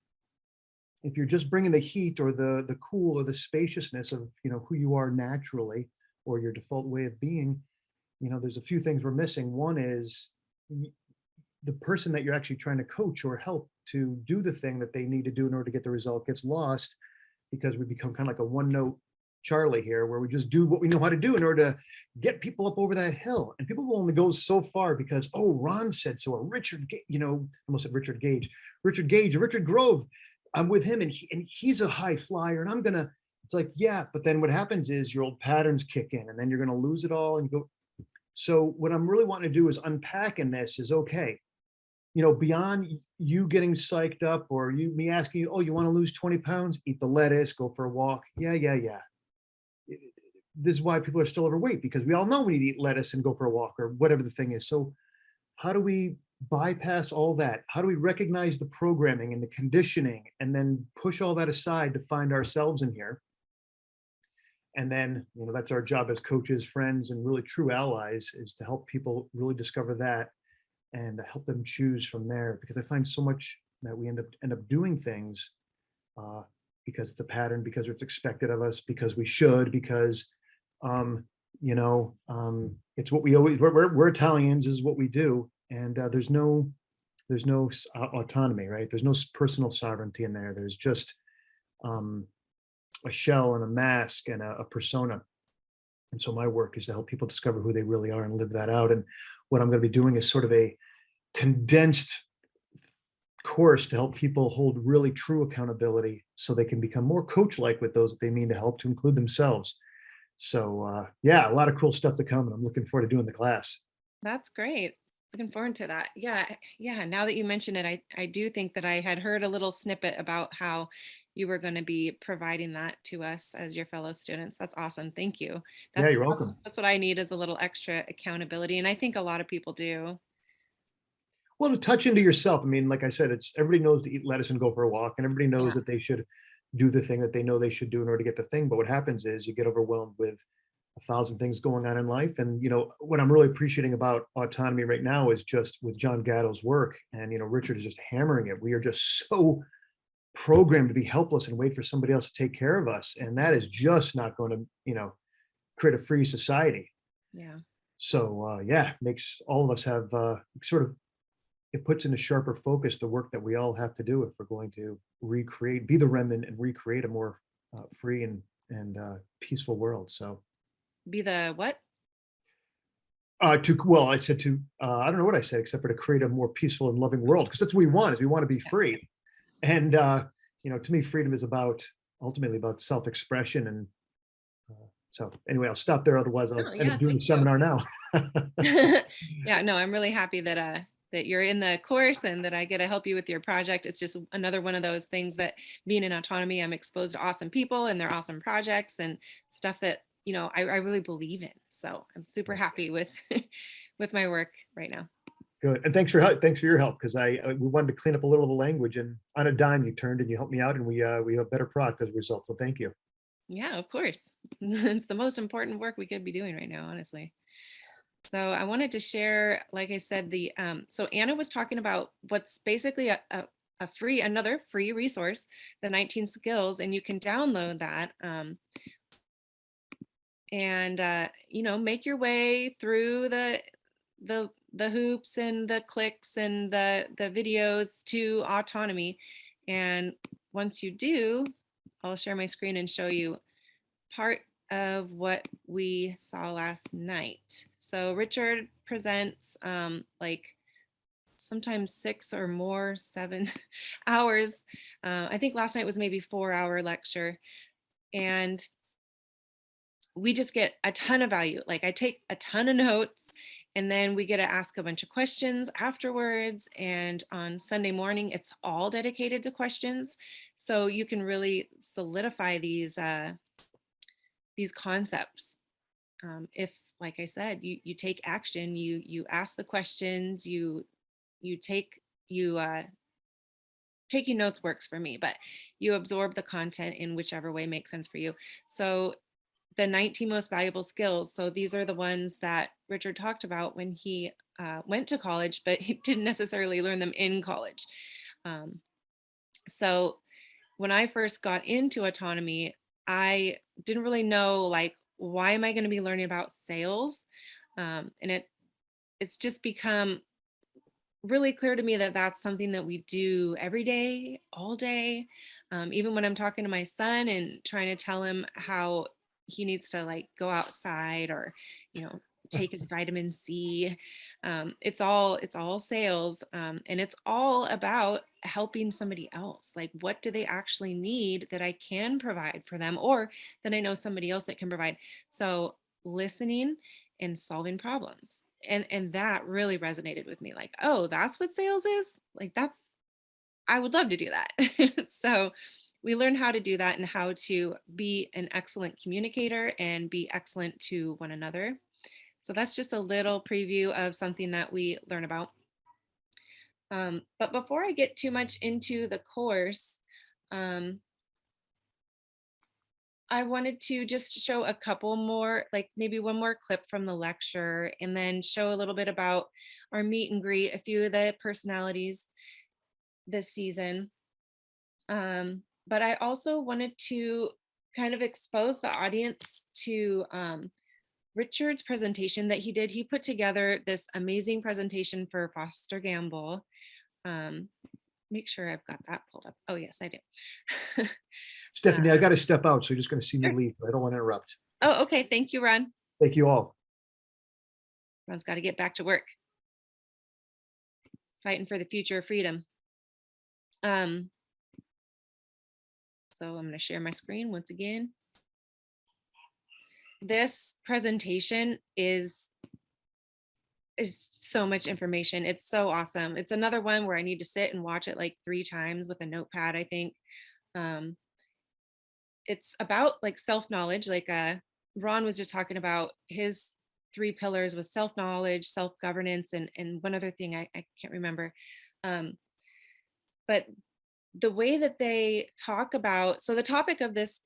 if you're just bringing the heat or the cool or the spaciousness of who you are naturally, or your default way of being, there's a few things we're missing. One is the person that you're actually trying to coach or help to do the thing that they need to do in order to get the result gets lost, because we become kind of like a one-note Charlie here, where we just do what we know how to do in order to get people up over that hill. And people will only go so far because, oh, Ron said so, or Richard, almost said Richard Gage or Richard Grove. I'm with him, and he's a high flyer, and I'm gonna. It's like, yeah, but then what happens is your old patterns kick in, and then you're gonna lose it all, and you go. So what I'm really wanting to do is unpack in this is, okay, beyond you getting psyched up, or me asking you, oh, you want to lose 20 pounds, eat the lettuce, go for a walk. Yeah. This is why people are still overweight, because we all know we need to eat lettuce and go for a walk, or whatever the thing is. So how do we bypass all that? How do we recognize the programming and the conditioning, and then push all that aside to find ourselves in here? And then, that's our job as coaches, friends, and really true allies, is to help people really discover that and help them choose from there. Because I find so much that we end up doing things because it's a pattern, because it's expected of us, because we should, because it's what we always. We're Italians, is what we do, and there's no autonomy, right? There's no personal sovereignty in there. There's just a shell and a mask and a persona. And so my work is to help people discover who they really are and live that out. And what I'm going to be doing is sort of a condensed course to help people hold really true accountability, so they can become more coach-like with those that they mean to help, to include themselves. So yeah, a lot of cool stuff to come, and I'm looking forward to doing the class. That's great. Looking forward to that. Yeah. Now that you mention it, I do think that I had heard a little snippet about how you were going to be providing that to us as your fellow students. That's awesome. Thank you. Yeah, you're welcome. That's what I need, is a little extra accountability. And I think a lot of people do. Well, to touch into yourself. I mean, like I said, everybody knows to eat lettuce and go for a walk, and everybody knows that they should do the thing that they know they should do in order to get the thing. But what happens is you get overwhelmed with 1,000 things going on in life. And, what I'm really appreciating about autonomy right now is just with John Gatto's work, and, Richard is just hammering it. We are just so programmed to be helpless and wait for somebody else to take care of us. And that is just not going to, create a free society. Yeah. So, makes all of us have it puts into sharper focus the work that we all have to do if we're going to be the remnant and recreate a more free and peaceful world. So. Be the what? I said to, I don't know what I said, except for to create a more peaceful and loving world, because that's what we want, is we want to be free. And, to me, freedom is ultimately about self-expression. And so anyway, I'll stop there. Otherwise I'll end up doing the seminar now. Yeah, no, I'm really happy that that you're in the course and that I get to help you with your project. It's just another one of those things that being in autonomy, I'm exposed to awesome people and their awesome projects and stuff that, you know, I really believe in. So I'm super happy with with my work right now. Good. And thanks for your help, because we wanted to clean up a little of the language, and on a dime you turned and you helped me out, and we have a better product as a result. So thank you. Yeah, of course. It's the most important work we could be doing right now, honestly. So I wanted to share, like I said, so Anna was talking about what's basically another free resource, the 19 skills, and you can download that and you know, make your way through the hoops and the clicks and the videos to autonomy. And once you do, I'll share my screen and show you part of what we saw last night. So Richard presents like sometimes 6 or more, 7 hours. I think last night was maybe 4-hour lecture. And we just get a ton of value. Like I take a ton of notes, and then we get to ask a bunch of questions afterwards. And on Sunday morning, it's all dedicated to questions. So you can really solidify these concepts. If, like I said, you take action, you ask the questions, taking notes works for me, but you absorb the content in whichever way makes sense for you. So the 19 most valuable skills. So these are the ones that Richard talked about when he went to college, but he didn't necessarily learn them in college. So when I first got into autonomy, I didn't really know, like, why am I going to be learning about sales? And it's just become really clear to me that that's something that we do every day, all day. Even when I'm talking to my son and trying to tell him how he needs to like go outside or, you know, take his vitamin C. It's all sales. And it's all about helping somebody else. Like, what do they actually need that I can provide for them, or that I know somebody else that can provide? So listening and solving problems. And that really resonated with me. Like, oh, that's what sales is? Like, I would love to do that. So we learn how to do that and how to be an excellent communicator and be excellent to one another. So that's just a little preview of something that we learn about. But before I get too much into the course, I wanted to just show a couple more, like maybe one more clip from the lecture, and then show a little bit about our meet and greet, a few of the personalities this season. But I also wanted to kind of expose the audience to Richard's presentation that he did. He put together this amazing presentation for Procter & Gamble. Make sure I've got that pulled up. Oh, yes, I do. Stephanie, I got to step out, so you're just going to see me Sure. leave. I don't want to interrupt. Oh, okay. Thank you, Ron. Thank you all. Ron's got to get back to work. Fighting for the future of freedom. So I'm going to share my screen once again. This presentation is so much information. It's so awesome. It's another one where I need to sit and watch it like 3 times with a notepad, I think. It's about like self-knowledge, like Ron was just talking about his 3 pillars with self-knowledge, self-governance, and one other thing I can't remember. But the way that they talk about, so the topic of this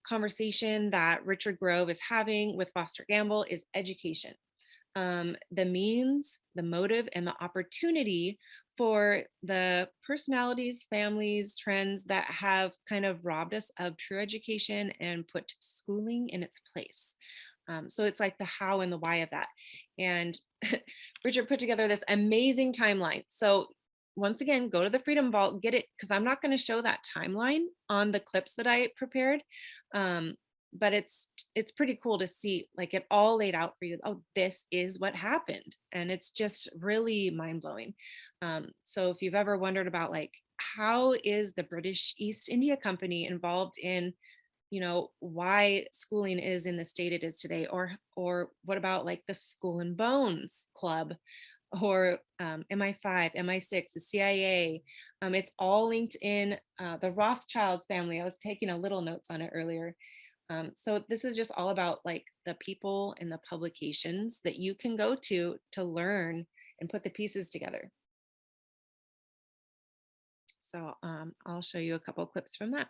conversation that Richard Grove is having with Procter & Gamble is education. The means, the motive, and the opportunity for the personalities, families, trends that have kind of robbed us of true education and put schooling in its place. So it's like the how and the why of that. And Richard put together this amazing timeline. So once again, go to the Freedom Vault, get it, because I'm not going to show that timeline on the clips that I prepared. But it's pretty cool to see like it all laid out for you. Oh, this is what happened. And it's just really mind-blowing. So if you've ever wondered about like, how is the British East India Company involved in, you know, why schooling is in the state it is today, or what about like the Skull and Bones Club, or MI5, MI6, the CIA. It's all linked in the Rothschilds family. I was taking a little notes on it earlier. So this is just all about like the people and the publications that you can go to learn and put the pieces together. So I'll show you a couple of clips from that.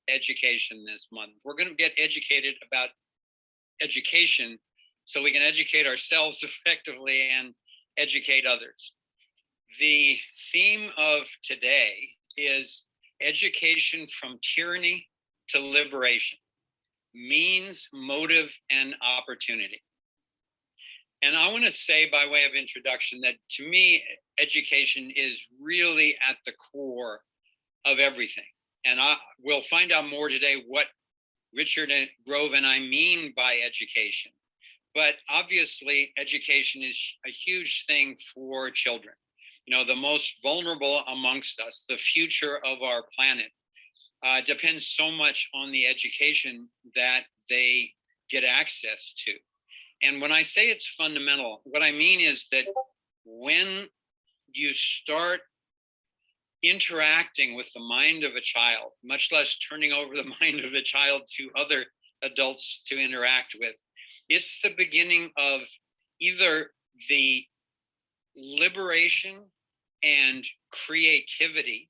Education this month. We're going to get educated about education so we can educate ourselves effectively and educate others. The theme of today is education from tyranny to liberation, means, motive, and opportunity. And I want to say by way of introduction that to me, education is really at the core of everything. And we'll find out more today what Richard Grove and I mean by education. But obviously, education is a huge thing for children. You know, the most vulnerable amongst us, the future of our planet, depends so much on the education that they get access to. And when I say it's fundamental, what I mean is that when you start interacting with the mind of a child, much less turning over the mind of the child to other adults to interact with, it's the beginning of either the liberation and creativity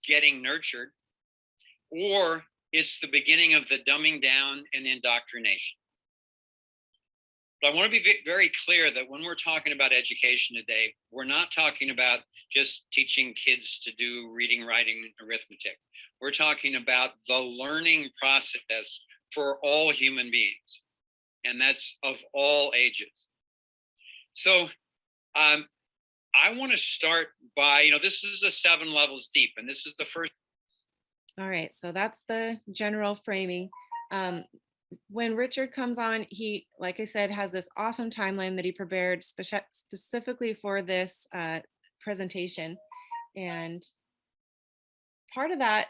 getting nurtured, or it's the beginning of the dumbing down and indoctrination. But I want to be very clear that when we're talking about education today, we're not talking about just teaching kids to do reading, writing, and arithmetic. We're talking about the learning process for all human beings, and that's of all ages. So I want to start by, this is a 7 levels deep, and this is the first. All right, so that's the general framing. When Richard comes on, he, like I said, has this awesome timeline that he prepared specifically for this presentation. And part of that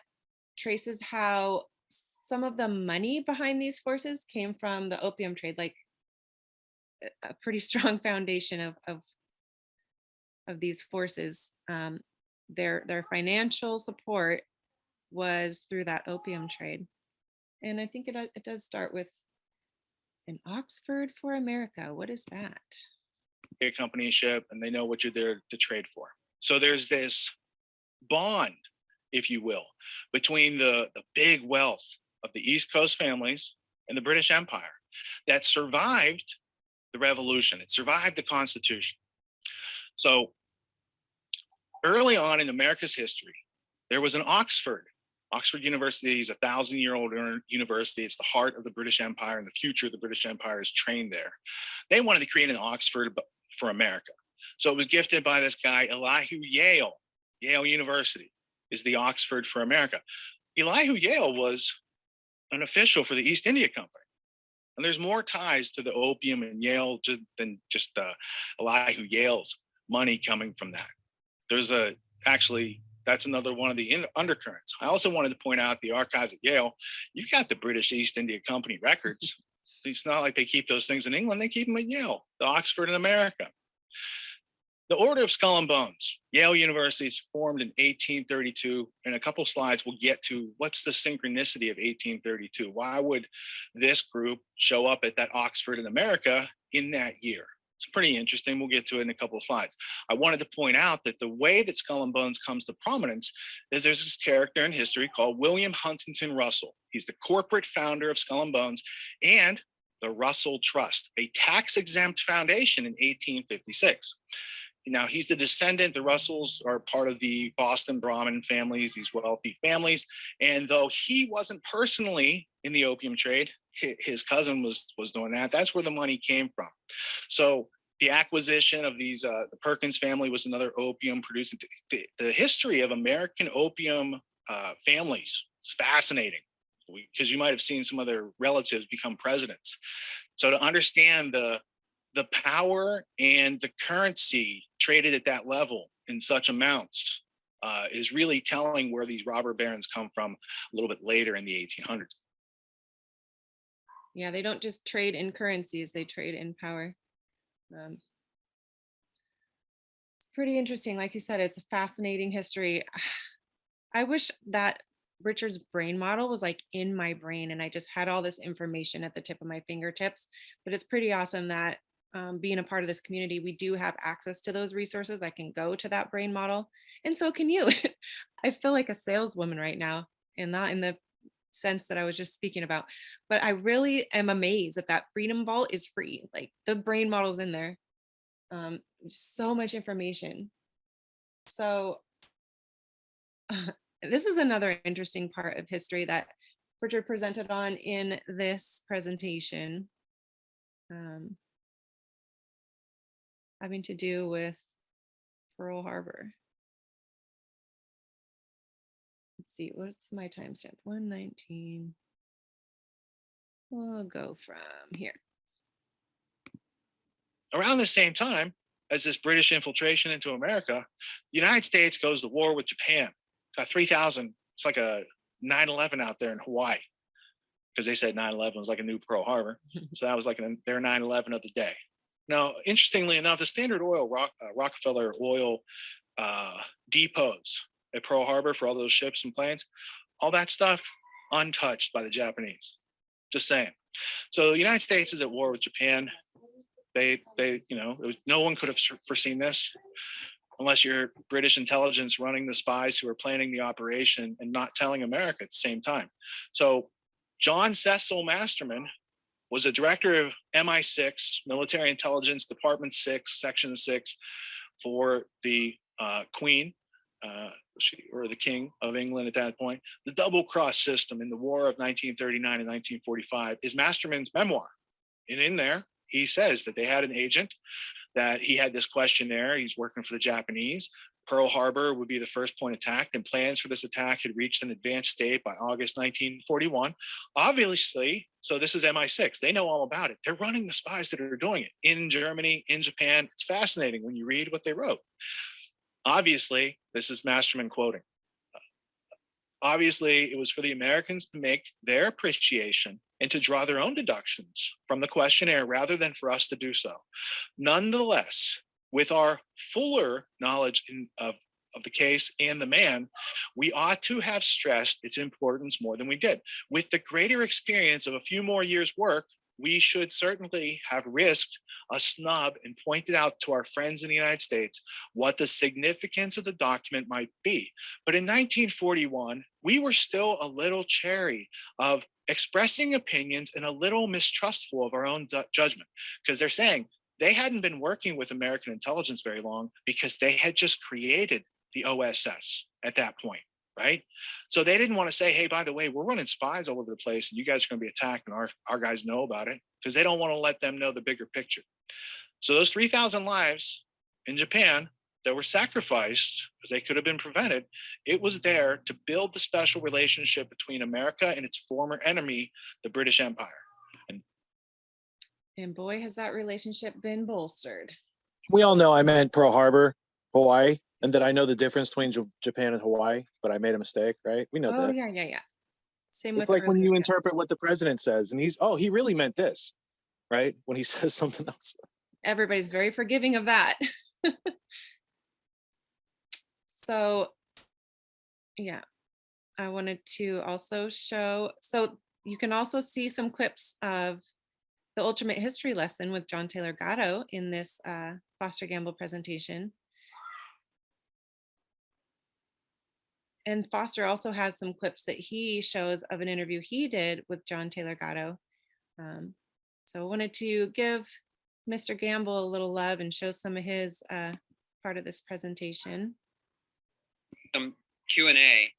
traces how some of the money behind these forces came from the opium trade, like a pretty strong foundation of these forces. Their financial support was through that opium trade. And I think it does start with an Oxford for America. What is that? A company ship, and they know what you're there to trade for. So there's this bond, if you will, between the big wealth of the East Coast families and the British Empire that survived the revolution. It survived the Constitution. So early on in America's history, there was an Oxford University is a 1,000-year-old university. It's the heart of the British Empire, and the future of the British Empire is trained there. They wanted to create an Oxford for America. So it was gifted by this guy, Elihu Yale. Yale University is the Oxford for America. Elihu Yale was an official for the East India Company. And there's more ties to the opium and Yale than just Elihu Yale's money coming from that. There's that's another one of the undercurrents. I also wanted to point out the archives at Yale. You've got the British East India Company records. It's not like they keep those things in England. They keep them at Yale, the Oxford in America. The Order of Skull and Bones. Yale University is formed in 1832. In a couple of slides, we'll get to what's the synchronicity of 1832. Why would this group show up at that Oxford in America in that year? It's pretty interesting. We'll get to it in a couple of slides. I wanted to point out that the way that Skull and Bones comes to prominence is there's this character in history called William Huntington Russell. He's the corporate founder of Skull and Bones and the Russell Trust, a tax-exempt foundation in 1856. Now, he's the descendant. The Russells are part of the Boston Brahmin families, these wealthy families. And though he wasn't personally in the opium trade, his cousin was doing that. That's where the money came from. So the acquisition of these, the Perkins family was another opium producing. The history of American opium families is fascinating, because you might have seen some of their relatives become presidents. So to understand the power and the currency traded at that level in such amounts is really telling where these robber barons come from a little bit later in the 1800s. Yeah, they don't just trade in currencies, they trade in power. pretty interesting. Like you said, it's a fascinating history. I wish that Richard's brain model was like in my brain and I just had all this information at the tip of my fingertips. But it's pretty awesome that being a part of this community, we do have access to those resources. I can go to that brain model, and so can you. I feel like a saleswoman right now, and not in the sense that I was just speaking about, but I really am amazed that that Freedom Vault is free. Like the brain model's in there. So much information. So this is another interesting part of history that Richard presented on in this presentation, having to do with Pearl Harbor. Let's see, what's my timestamp? 119. We'll go from here. Around the same time as this British infiltration into America, the United States goes to war with Japan. Got 3,000. It's like a 9/11 out there in Hawaii, because they said 9/11 was like a new Pearl Harbor. So that was like their 9/11 of the day. Now, interestingly enough, the Standard Oil Rockefeller oil depots at Pearl Harbor for all those ships and planes, all that stuff untouched by the Japanese. Just saying. So the United States is at war with Japan. They no one could have foreseen this, unless you're British intelligence running the spies who are planning the operation and not telling America at the same time. So John Cecil Masterman was a director of MI6, Military Intelligence Department 6, Section 6, for the Queen, or the King of England at that point. The double cross system in the War of 1939 and 1945 is Masterman's memoir. And in there, he says that they had an agent, that he had this questionnaire. He's working for the Japanese. Pearl Harbor would be the first point attacked, and plans for this attack had reached an advanced state by August 1941. Obviously, so this is MI6. They know all about it. They're running the spies that are doing it in Germany, in Japan. It's fascinating when you read what they wrote. Obviously, this is Masterman quoting. Obviously, it was for the Americans to make their appreciation and to draw their own deductions from the questionnaire rather than for us to do so. Nonetheless, with our fuller knowledge of the case and the man, we ought to have stressed its importance more than we did. With the greater experience of a few more years' work, we should certainly have risked a snub and pointed out to our friends in the United States what the significance of the document might be. But in 1941, we were still a little chary of expressing opinions and a little mistrustful of our own judgment, because they're saying they hadn't been working with American intelligence very long because they had just created the OSS at that point, right? So they didn't want to say, hey, by the way, we're running spies all over the place and you guys are going to be attacked and our guys know about it, because they don't want to let them know the bigger picture. So those 3,000 lives in Japan that were sacrificed because they could have been prevented, it was there to build the special relationship between America and its former enemy, the British Empire. And boy, has that relationship been bolstered. We all know I meant Pearl Harbor, Hawaii, and that I know the difference between Japan and Hawaii, but I made a mistake, right? We know that. Yeah. Same It's with like when you earlier, interpret what the president says and he really meant this, right? When he says something else. Everybody's very forgiving of that. So, yeah, I wanted to also show, so you can also see some clips of the Ultimate History Lesson with John Taylor Gatto in this Foster Gamble presentation. And Foster also has some clips that he shows of an interview he did with John Taylor Gatto. So I wanted to give Mr. Gamble a little love and show some of his part of this presentation. Q&A,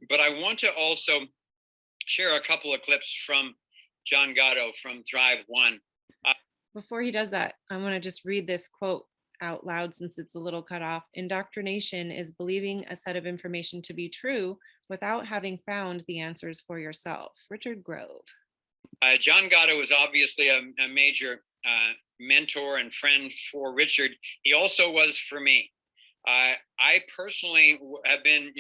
but I want to also share a couple of clips from John Gatto from Thrive One. Before he does that, I want to just read this quote out loud since it's a little cut off. Indoctrination is believing a set of information to be true without having found the answers for yourself. Richard Grove. John Gatto was obviously a major mentor and friend for Richard. He also was for me. I personally have been,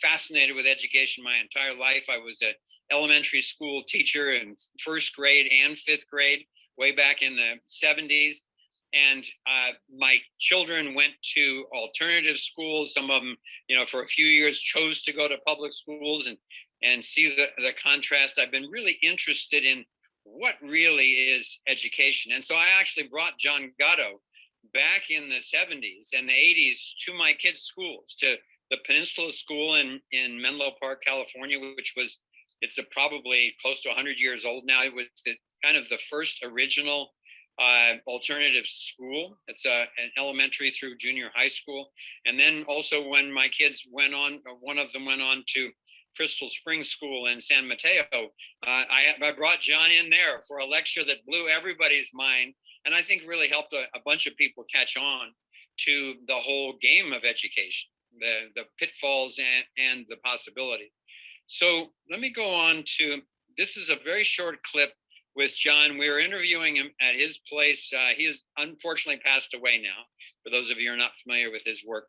fascinated with education my entire life. I was an elementary school teacher in first grade and fifth grade way back in the 70s. And my children went to alternative schools. Some of them, for a few years chose to go to public schools and see the contrast. I've been really interested in what really is education. And so I actually brought John Gatto back in the 70s and the 80s to my kids' schools, to the Peninsula School in Menlo Park, California, it's probably close to 100 years old now. It was kind of the first original alternative school. It's an elementary through junior high school. And then also when my kids went on, one of them went on to Crystal Springs School in San Mateo, I brought John in there for a lecture that blew everybody's mind, and I think really helped a bunch of people catch on to the whole game of education, the pitfalls and the possibility. So let me go on to, this is a very short clip with John. We were interviewing him at his place. He has unfortunately passed away now, for those of you who are not familiar with his work.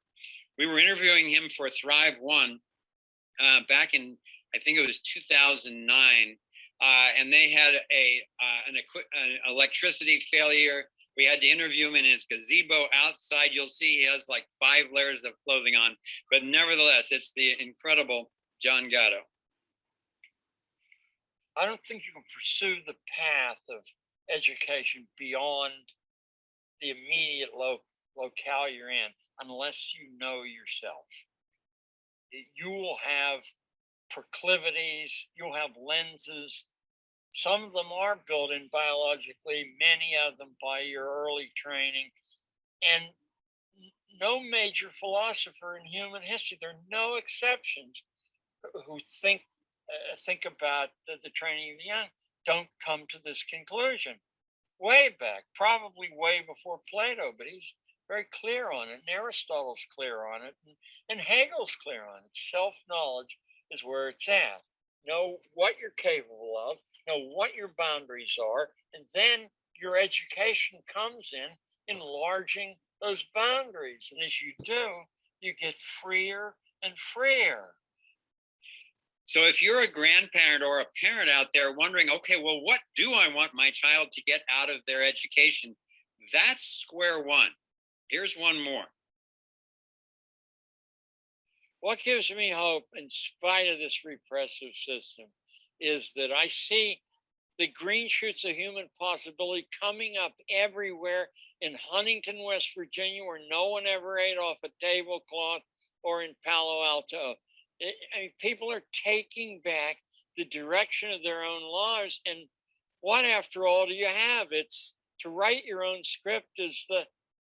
We were interviewing him for Thrive One back in, I think it was 2009, and they had an electricity failure. We had to interview him in his gazebo outside. You'll see he has like 5 layers of clothing on, but nevertheless, it's the incredible John Gatto. I don't think you can pursue the path of education beyond the immediate locale you're in unless you know yourself. You will have proclivities, you'll have lenses. Some of them are built in biologically, many of them by your early training. And no major philosopher in human history, there are no exceptions, who think about the training of the young, don't come to this conclusion. Way back, probably way before Plato, but he's very clear on it, and Aristotle's clear on it, and Hegel's clear on it. Self-knowledge is where it's at. Know what you're capable of, know what your boundaries are, and then your education comes in enlarging those boundaries. And as you do, you get freer and freer. So if you're a grandparent or a parent out there wondering, okay, well, what do I want my child to get out of their education? That's square one. Here's one more. What gives me hope in spite of this repressive system is that I see the green shoots of human possibility coming up everywhere in Huntington, West Virginia, where no one ever ate off a tablecloth, or in Palo Alto. I mean, people are taking back the direction of their own lives. And what, after all, do you have? It's to write your own script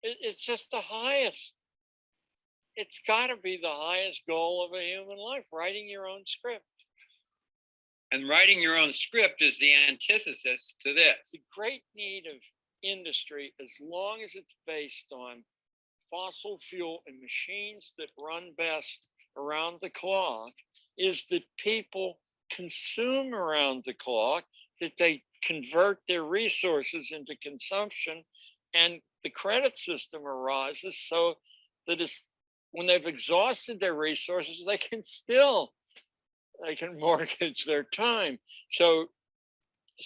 it's just the highest. It's got to be the highest goal of a human life, writing your own script. And writing your own script is the antithesis to this. The great need of industry, as long as it's based on fossil fuel and machines that run best around the clock, is that people consume around the clock, that they convert their resources into consumption, and the credit system arises so that when they've exhausted their resources, they can mortgage their time. So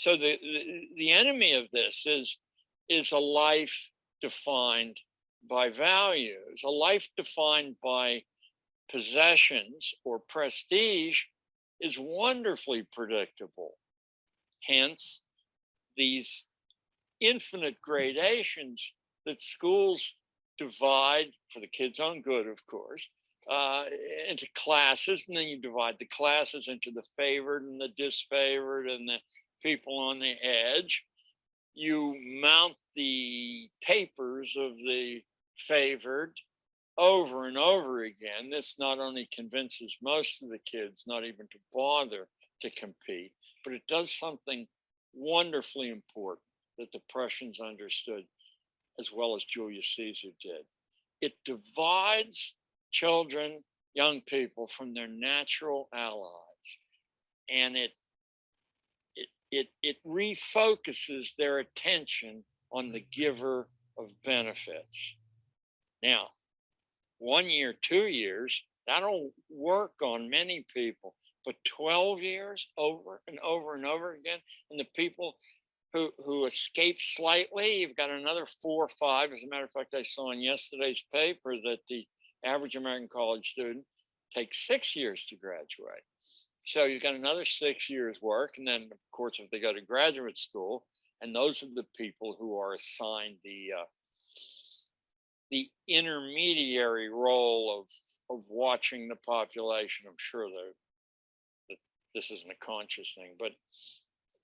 the enemy of this is a life defined by values, a life defined by possessions or prestige is wonderfully predictable. Hence, these infinite gradations that schools divide, for the kids' own good, of course, into classes, and then you divide the classes into the favored and the disfavored and the people on the edge. You mount the papers of the favored over and over again. This not only convinces most of the kids not even to bother to compete, but it does something wonderfully important that the Prussians understood as well as Julius Caesar did. It divides children, young people, from their natural allies, and it refocuses their attention on the giver of benefits. Now, 1 year, 2 years, that'll work on many people, but 12 years over and over and over again, and the people who escaped slightly. You've got another 4 or 5. As a matter of fact, I saw in yesterday's paper that the average American college student takes 6 years to graduate. So you've got another 6 years work. And then, of course, if they go to graduate school, and those are the people who are assigned the intermediary role of watching the population. I'm sure that this isn't a conscious thing, but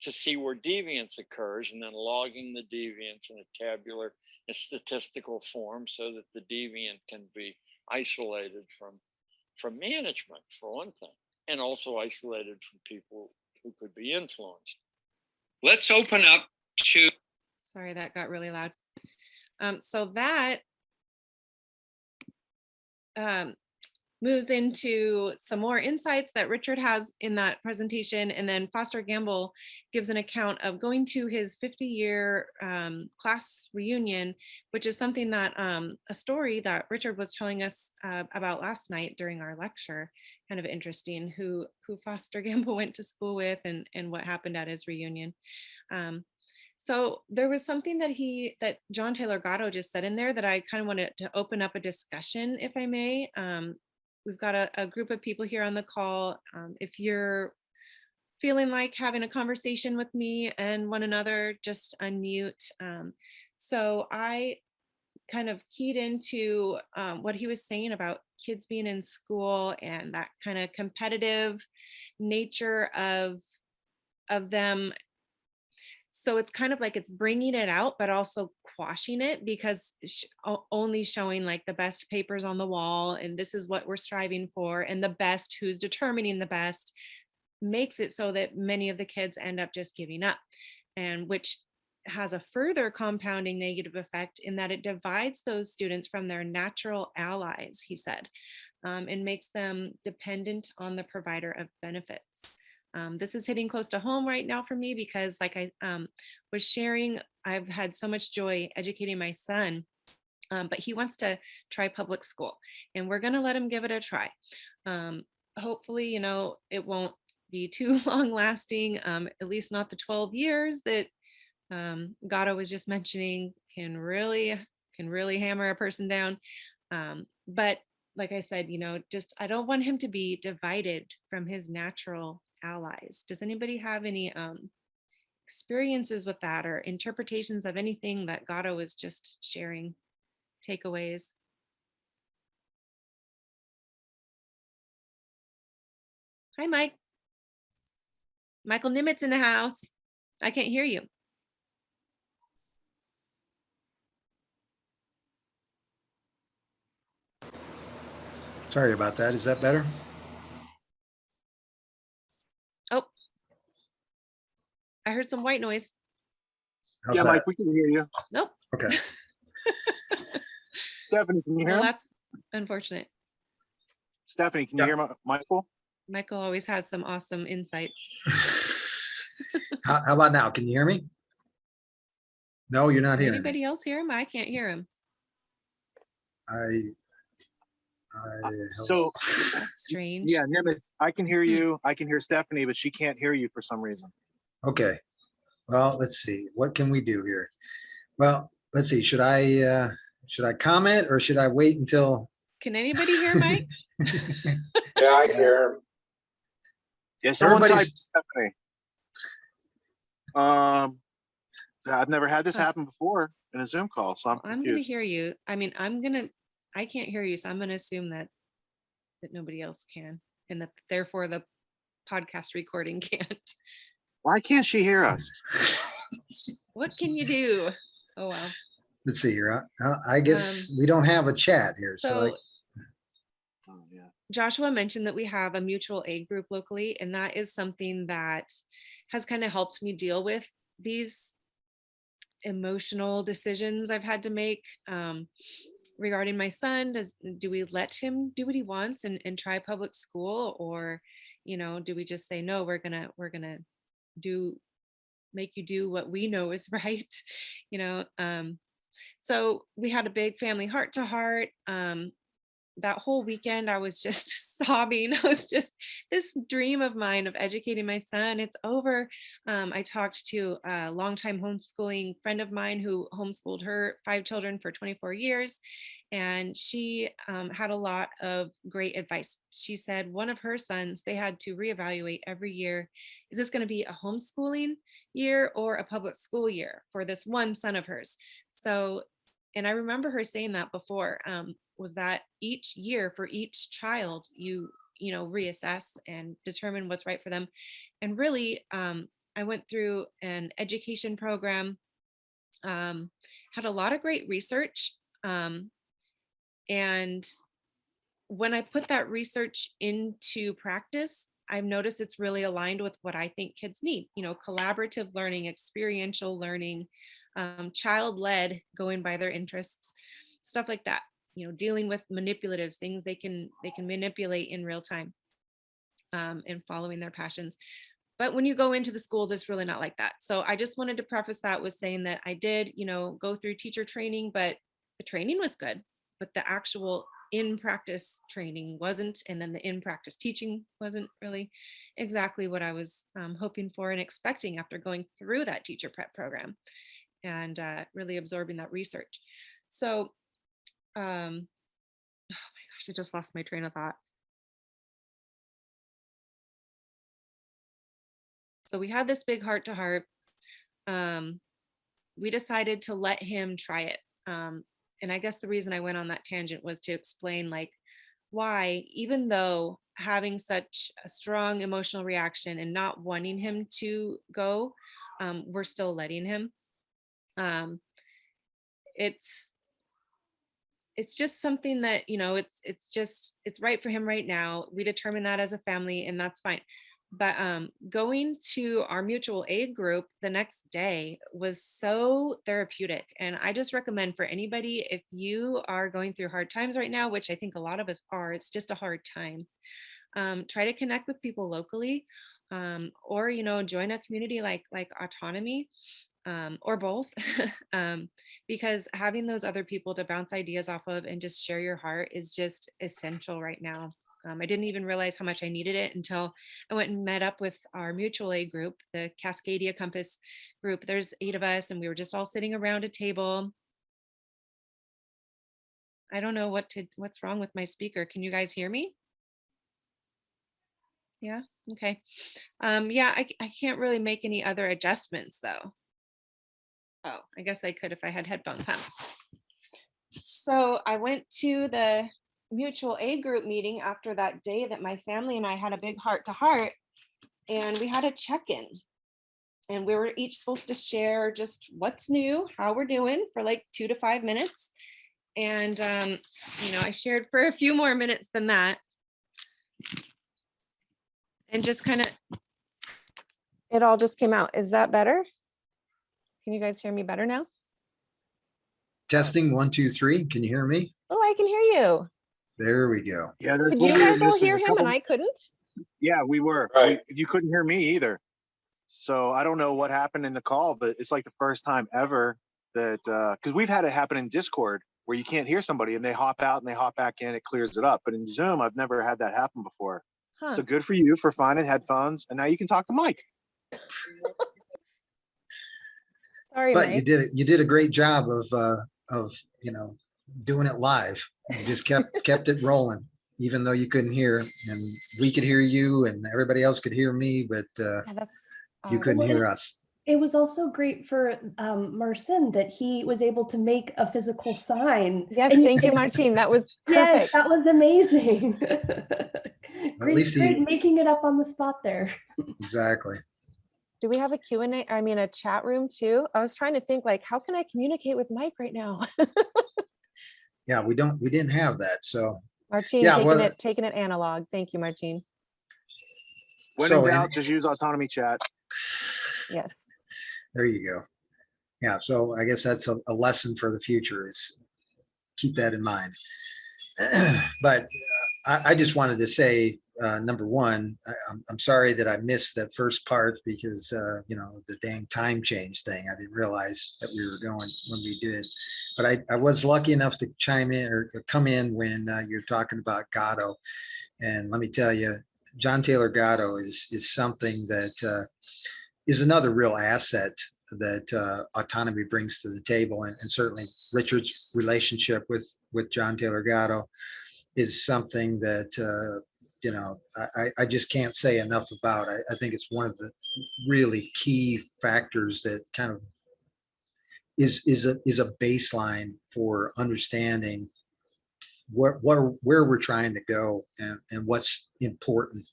to see where deviance occurs and then logging the deviance in a tabular and statistical form so that the deviant can be isolated from management, for one thing, and also isolated from people who could be influenced. Let's open up to. Sorry, that got really loud. So that moves into some more insights that Richard has in that presentation. And then Foster Gamble gives an account of going to his 50-year class reunion, which is something that a story that Richard was telling us about last night during our lecture. Kind of interesting who Foster Gamble went to school with and what happened at his reunion. So there was something that John Taylor Gatto just said in there that I kind of wanted to open up a discussion, if I may. We've got a group of people here on the call. If you're feeling like having a conversation with me and one another, just unmute. So I kind of keyed into what he was saying about kids being in school and that kind of competitive nature of them. So it's kind of like it's bringing it out, but also quashing it, because only showing like the best papers on the wall and this is what we're striving for, and the best, who's determining the best, makes it so that many of the kids end up just giving up, and which has a further compounding negative effect in that it divides those students from their natural allies, he said, and makes them dependent on the provider of benefits. This is hitting close to home right now for me because, like I was sharing, I've had so much joy educating my son, but he wants to try public school, and we're going to let him give it a try. Hopefully, it won't be too long lasting, at least not the 12 years that Gatto was just mentioning can really hammer a person down. But like I said, just I don't want him to be divided from his natural allies. Does anybody have any experiences with that or interpretations of anything that Gatto was just sharing, takeaways? Hi, Mike. Michael Nimitz in the house. I can't hear you. Sorry about that. Is that better? Oh, I heard some white noise. How's Yeah, that? Mike, we can hear you. Nope. Okay. Stephanie, can you hear Well, him? that's unfortunate. Stephanie, can you hear Michael? Michael always has some awesome insights. How about now? Can you hear me? No, you're not Can hearing me. anybody else hear him? I can't hear him. So, That's strange. yeah, Nimitz, I can hear you. I can hear Stephanie, but she can't hear you for some reason. Okay. Well, let's see. What can we do here? Well, let's see. Should I comment or should I wait until? Can anybody hear Mike? Yeah, I hear him. Yeah, someone type Everybody's- Stephanie. I've never had this happen before in a Zoom call, so I'm I'm confused. going to hear you. I mean, I can't hear you, so I'm going to assume that nobody else can, and that therefore the podcast recording can't. Why can't she hear us? What can you do? Oh, wow. Let's see here. I guess we don't have a chat here. So Oh, yeah. Joshua mentioned that we have a mutual aid group locally, and that is something that has kind of helped me deal with these emotional decisions I've had to make regarding my son. Do we let him do what he wants and try public school, or do we just say no, we're gonna make you do what we know is right? So we had a big family heart to heart that whole weekend, I was just sobbing. I was just, this dream of mine of educating my son, it's over. I talked to a longtime homeschooling friend of mine who homeschooled her 5 children for 24 years. And she had a lot of great advice. She said one of her sons, they had to reevaluate every year. Is this going to be a homeschooling year or a public school year for this one son of hers? So, and I remember her saying that before, was that each year for each child, you know, reassess and determine what's right for them. And really, I went through an education program, had a lot of great research. And when I put that research into practice, I've noticed it's really aligned with what I think kids need, you know, collaborative learning, experiential learning, child-led, going by their interests, stuff like that, you know, dealing with manipulatives, things they can manipulate in real time, and following their passions. But when you go into the schools, it's really not like that. So I just wanted to preface that with saying that I did, you know, go through teacher training, but the training was good, but the actual in practice training wasn't. And then the in practice teaching wasn't really exactly what I was hoping for and expecting after going through that teacher prep program and really absorbing that research. So, oh my gosh, I just lost my train of thought. So we had this big heart to heart. We decided to let him try it. And I guess the reason I went on that tangent was to explain like why, even though having such a strong emotional reaction and not wanting him to go, we're still letting him. It's just something that, you know, it's right for him right now. We determined that as a family, and that's fine. But going to our mutual aid group the next day was so therapeutic. And I just recommend for anybody, if you are going through hard times right now, which I think a lot of us are, it's just a hard time, try to connect with people locally, or, you know, join a community like AUTONOMY, or both, because having those other people to bounce ideas off of and just share your heart is just essential right now. I didn't even realize how much I needed it until I went and met up with our mutual aid group, the Cascadia Compass group. There's 8 of us, and we were just all sitting around a table. I don't know what's wrong with my speaker. Can you guys hear me? Yeah, okay. Yeah, I can't really make any other adjustments though. Oh, I guess I could if I had headphones, huh? So I went to the mutual aid group meeting after that day that my family and I had a big heart to heart, and we had a check-in, and we were each supposed to share just what's new, how we're doing for like 2 to 5 minutes. And, you know, I shared for a few more minutes than that. And just kind of, it all just came out. Is that better? Can you guys hear me better now? Testing 1, 2, 3. Can you hear me? Oh, I can hear you. There we go. Yeah, Could that's you what we were guys all missing. hear A him couple- and I couldn't? Yeah, we were. Right. You couldn't hear me either. So I don't know what happened in the call, but it's like the first time ever that because we've had it happen in Discord where you can't hear somebody and they hop out and they hop back in, it clears it up. But in Zoom, I've never had that happen before. Huh. So good for you for finding headphones, and now you can talk to Mike. Sorry, But Mike. you did a great job of, you know, doing it live. You just kept it rolling, even though you couldn't hear, and we could hear you and everybody else could hear me, but Yeah, that's you couldn't Well, hear us. It was also great for Marcin that he was able to make a physical sign. Yes, And thank you, Martine. That was Yes, perfect. that was amazing. Great, least great he- making it up on the spot there. Exactly. Do we have a Q&A? I mean, a chat room too? I was trying to think like, how can I communicate with Mike right now? Yeah, we didn't have that. So Martine, Yeah, well- taking it analog. Thank you, Martine. When So, in doubt, and- just use Autonomy Chat. Yes. there you go. Yeah, so I guess that's a lesson for the future, is keep that in mind. But I just wanted to say, number one, I'm sorry that I missed that first part because, the dang time change thing. I didn't realize that we were going when we did. But I was lucky enough to chime in or come in when you're talking about Gatto. And let me tell you, John Taylor Gatto is something that is another real asset that autonomy brings to the table. And certainly Richard's relationship with John Taylor Gatto is something that, I just can't say enough about. I think it's one of the really key factors that kind of is a baseline for understanding where we're trying to go and what's important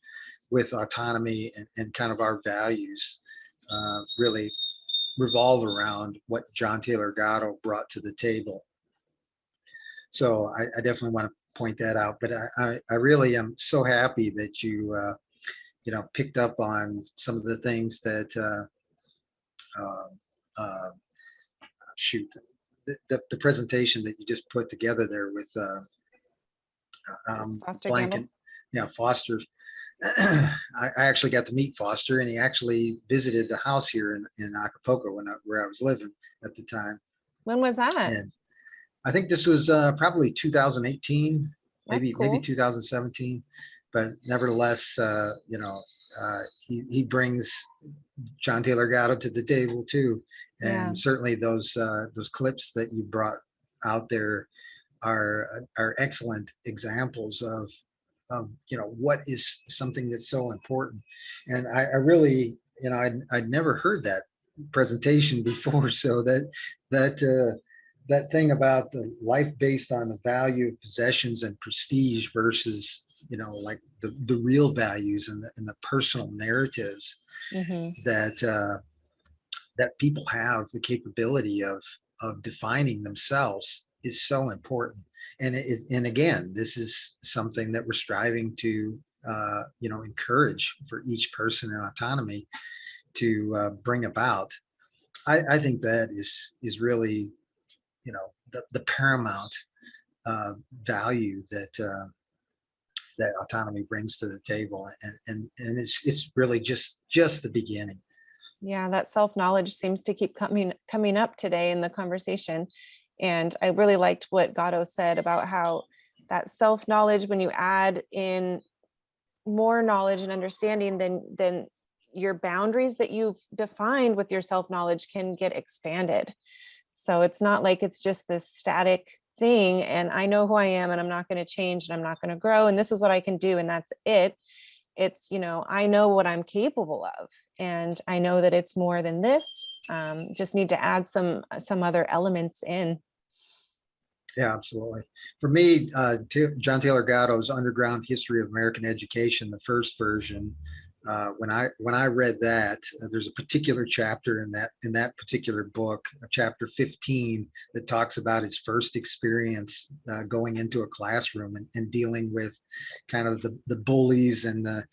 with autonomy and kind of our values really revolve around what John Taylor Gatto brought to the table. So I definitely want to point that out, but I really am so happy that you picked up on some of the things that the presentation that you just put together there with Foster blanking. Gamble. Yeah, Foster. I actually got to meet Foster, and he actually visited the house here in Acapulco where I was living at the time. When was that? And I think this was probably 2018, maybe 2017, but nevertheless, he brings John Taylor Gatto to the table too, and certainly those clips that you brought out there are excellent examples of what is something that's so important. And I really, I'd never heard that presentation before, so that thing about the life based on the value of possessions and prestige versus like the real values and the personal narratives that people have the capability of defining themselves is so important. And again, this is something that we're striving to encourage for each person in autonomy to bring about. I think that is really the paramount value that autonomy brings to the table, and it's really just the beginning. Yeah, that self-knowledge seems to keep coming up today in the conversation. And I really liked what Gatto said about how that self-knowledge, when you add in more knowledge and understanding, then your boundaries that you've defined with your self-knowledge can get expanded. So it's not like it's just this static thing and I know who I am and I'm not going to change and I'm not going to grow and this is what I can do and that's it. It's, I know what I'm capable of and I know that it's more than this. Just need to add some other elements in. Yeah, absolutely. For me, John Taylor Gatto's Underground History of American Education, the first version, when I read that, there's a particular chapter in that particular book, chapter 15, that talks about his first experience going into a classroom and dealing with kind of the bullies and the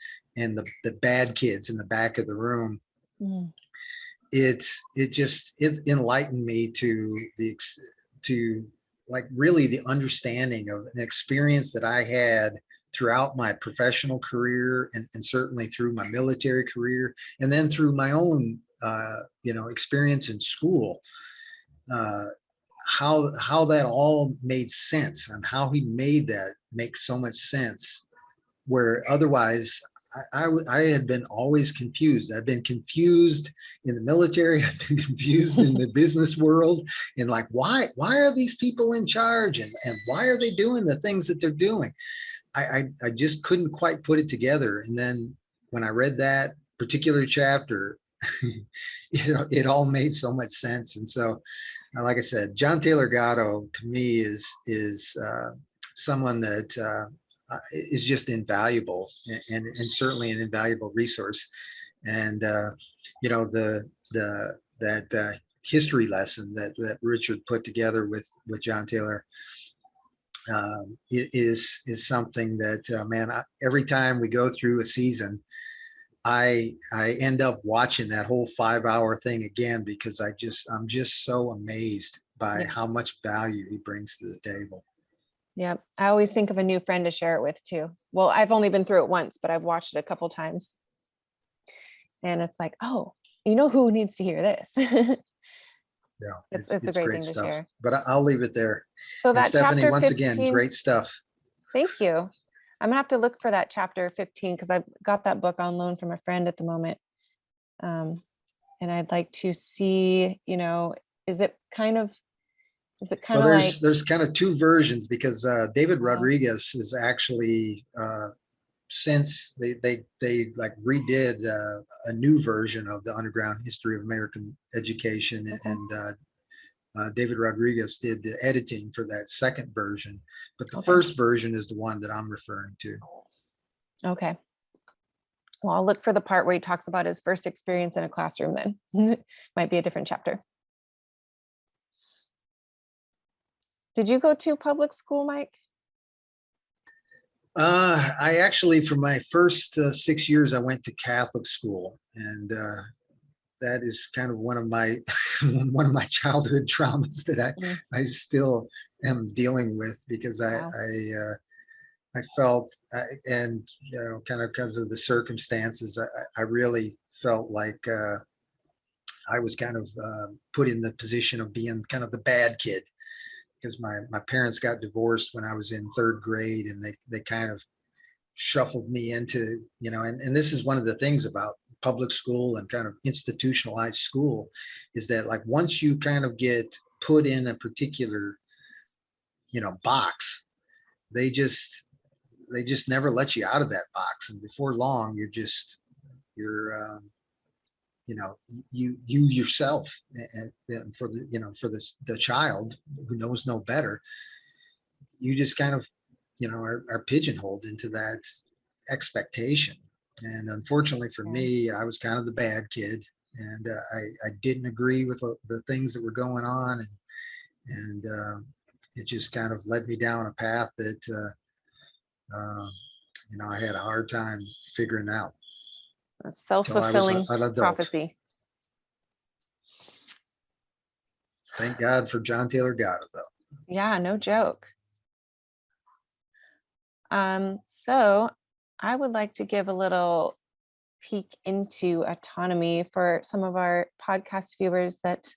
bad kids in the back of the room. Mm. It enlightened me to like really the understanding of an experience that I had throughout my professional career and certainly through my military career and then through my own experience in school, how that all made sense and how he made that make so much sense, where otherwise I had been always confused. I've been confused in the military. I've been confused in the business world. And like, why are these people in charge? And why are they doing the things that they're doing? I just couldn't quite put it together. And then when I read that particular chapter, it all made so much sense. And so, like I said, John Taylor Gatto to me is someone that is just invaluable and certainly an invaluable resource. And that history lesson that Richard put together with John Taylor is something that every time we go through a season, I end up watching that whole 5-hour thing again because I'm just so amazed by how much value he brings to the table. Yep. I always think of a new friend to share it with too. Well, I've only been through it once, but I've watched it a couple times. And it's like, oh, you know who needs to hear this? Yeah, It's a great thing to stuff. share. But I'll leave it there. So And that Stephanie, chapter once 15, again, great stuff. thank you. I'm gonna have to look for that chapter 15 because I've got that book on loan from a friend at the moment. And I'd like to see, you know, is it kind of Well, like, there's kind of two versions because David Wow. Rodriguez is actually since they like redid a new version of the Underground History of American Education, and David Rodriguez did the editing for that second version, but the first version is the one that I'm referring to. okay. Well, I'll look for the part where he talks about his first experience in a classroom then. Might be a different chapter. Did you go to public school, Mike? I actually, for my first 6 years, I went to Catholic school, and that is kind of one of my one of my childhood traumas that I still am dealing with, because I felt, and you know, kind of because of the circumstances, I really felt like I was kind of put in the position of being kind of the bad kid, because my parents got divorced when I was in third grade, and they kind of shuffled me into, you know, and this is one of the things about public school and kind of institutionalized school, is that like once you kind of get put in a particular, you know, box, they just never let you out of that box, and before long you're you know, you yourself, and for the, you know, for the child who knows no better, you just kind of, you know, are pigeonholed into that expectation. And unfortunately for me, I was kind of the bad kid, and I didn't agree with the things that were going on, and it just kind of led me down a path that you know, I had a hard time figuring out. That's self-fulfilling an adult. prophecy. Thank God for John Taylor Gatto, though. Yeah, no joke. So I would like to give a little peek into autonomy for some of our podcast viewers that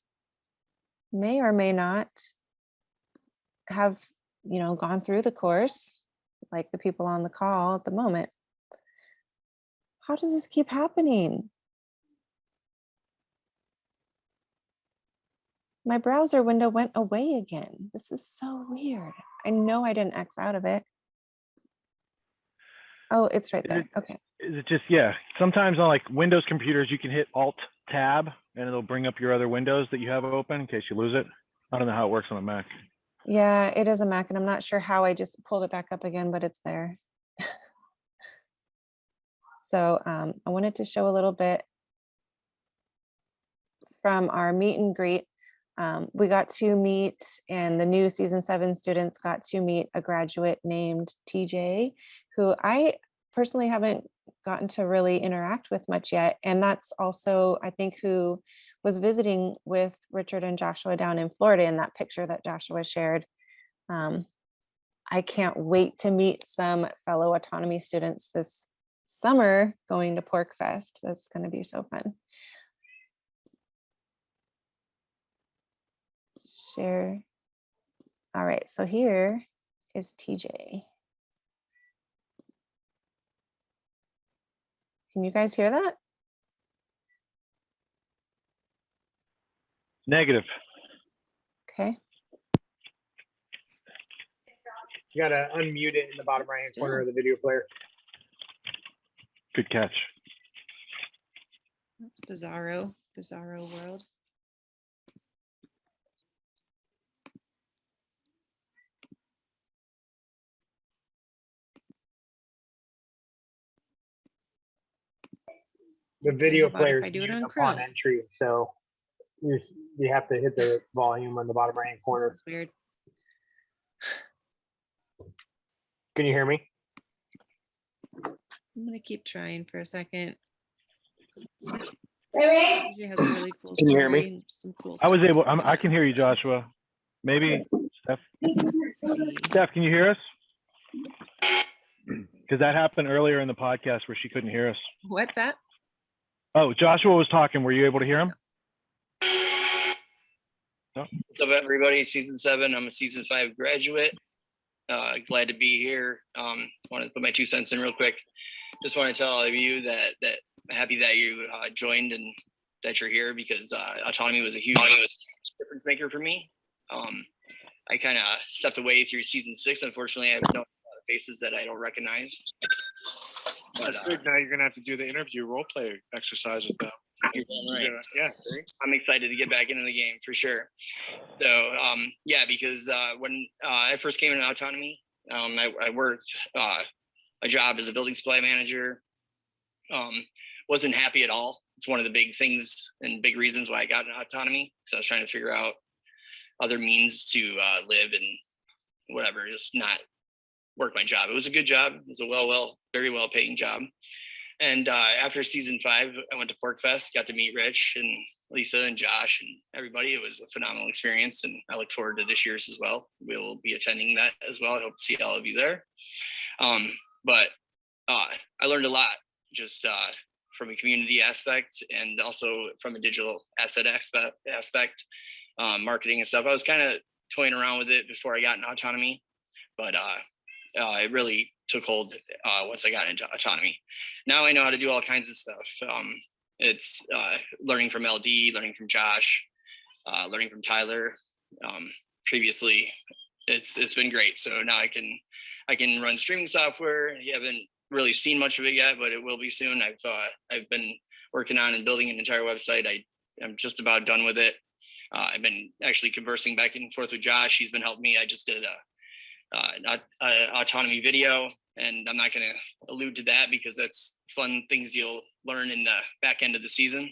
may or may not have, you know, gone through the course, like the people on the call at the moment. How does this keep happening? My browser window went away again. This is so weird. I know I didn't X out of it. Oh, it's right there. Okay. Is it just, yeah, sometimes on like Windows computers, you can hit Alt Tab and it'll bring up your other windows that you have open in case you lose it. I don't know how it works on a Mac. Yeah, it is a Mac, and I'm not sure how I just pulled it back up again, but it's there. So I wanted to show a little bit from our meet and greet. We got to meet, and the new season 7 students got to meet a graduate named TJ, who I personally haven't gotten to really interact with much yet. And that's also, I think, who was visiting with Richard and Joshua down in Florida in that picture that Joshua shared. I can't wait to meet some fellow autonomy students this summer going to Pork Fest. That's going to be so fun. Share. All right, so here is TJ. Can you guys hear that? Negative. Okay. You gotta unmute it in the bottom right hand corner of the video player. Good catch. That's bizarro world. The video player if I do it on upon Chrome. entry, so you have to hit the volume on the bottom right hand corner. This is weird. Can you hear me? I'm gonna keep trying for a second. TJ has a really cool Can you hear me? story and some cool I was stuff. able, I can hear you, Joshua. Maybe Steph, can you hear us? Because that happened earlier in the podcast where she couldn't hear us. What's that? Oh, Joshua was talking. Were you able to hear him? No? What's up, everybody? Season 7. I'm a season 5 graduate. Glad to be here. Want to put my 2 cents in real quick. Just want to tell all of you that happy that you joined and that you're here, because autonomy was a huge difference maker for me. I kind of stepped away through season 6. Unfortunately, I have known a lot of faces that I don't recognize. But Now you're gonna have to do the interview role play exercise with them. you're damn right. Yeah. I'm excited to get back into the game for sure. So yeah, because when I first came into autonomy, I worked my job as a building supply manager. Wasn't happy at all. It's one of the big things and big reasons why I got into autonomy. So I was trying to figure out other means to live and whatever, just not work my job. It was a good job. It was a very well paying job. And after season 5, I went to Pork Fest, got to meet Rich and Lisa and Josh and everybody. It was a phenomenal experience, and I look forward to this year's as well. We'll be attending that as well. I hope to see all of you there. But I learned a lot, just from a community aspect and also from a digital asset aspect, marketing and stuff. I was kind of toying around with it before I got in autonomy, but it really took hold once I got into autonomy. Now I know how to do all kinds of stuff. It's learning from LD, learning from Josh, learning from Tyler. Previously, it's been great. So now I can run streaming software. You haven't really seen much of it yet, but it will be soon. I've been working on and building an entire website. I'm just about done with it. I've been actually conversing back and forth with Josh. He's been helping me. I just did an autonomy video, and I'm not going to allude to that because that's fun things you'll learn in the back end of the season.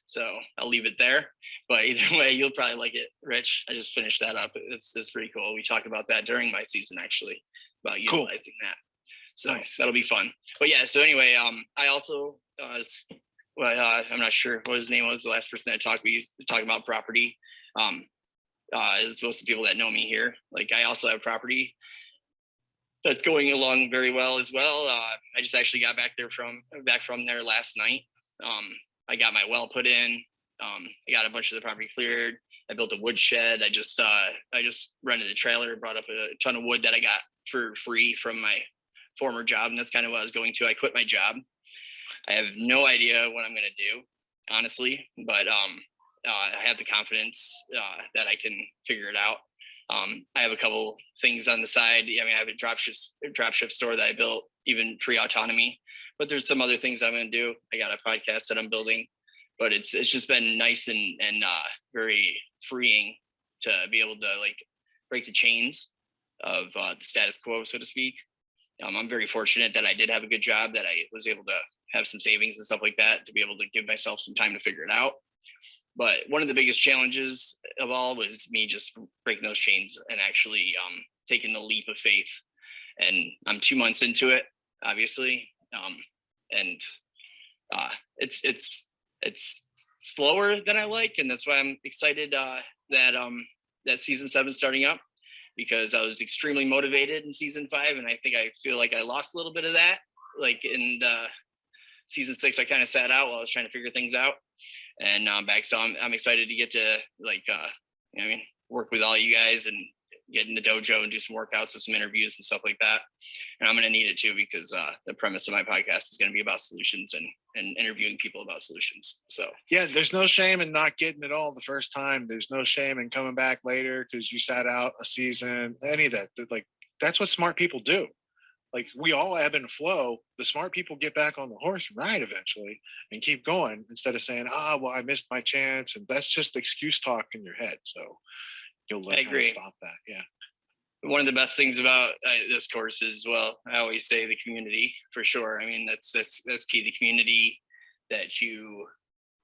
So I'll leave it there. But either way, you'll probably like it, Rich. I just finished that up. It's pretty cool. We talked about that during my season, actually, about utilizing that. So that'll be fun. But yeah, so anyway, I also I'm not sure what his name was, the last person that talked. We used to talk about property. As most of the people that know me here, like I also have property that's going along very well as well. I just actually got back from there last night. I got my well put in. I got a bunch of the property cleared. I built a wood shed. I just rented a trailer, brought up a ton of wood that I got for free from my former job, and that's kind of what I was going to. I quit my job. I have no idea what I'm going to do, honestly, but I have the confidence that I can figure it out. I have a couple things on the side. I mean, I have a dropship store that I built even pre-autonomy, but there's some other things I'm going to do. I got a podcast that I'm building, but it's just been nice and very freeing to be able to like break the chains of the status quo, so to speak. I'm very fortunate that I did have a good job, that I was able to have some savings and stuff like that to be able to give myself some time to figure it out. But one of the biggest challenges of all was me just breaking those chains and actually taking the leap of faith. And I'm 2 months into it, obviously. And it's slower than I like. And that's why I'm excited that season 7 is starting up, because I was extremely motivated in season 5. And I feel like I lost a little bit of that. Like in season 6, I kind of sat out while I was trying to figure things out. And now I'm back. So I'm excited to get to work with all you guys and get in the dojo and do some workouts with some interviews and stuff like that. And I'm going to need it too, because the premise of my podcast is going to be about solutions and interviewing people about solutions. So yeah, there's no shame in not getting it all the first time. There's no shame in coming back later because you sat out a season, any of that. Like, that's what smart people do. Like, we all ebb and flow. The smart people get back on the horse and ride eventually and keep going, instead of saying, well, I missed my chance. And that's just excuse talk in your head. So you'll learn how to stop that. Yeah. One of the best things about this course is, well, I always say the community, for sure. I mean, that's key. The community that you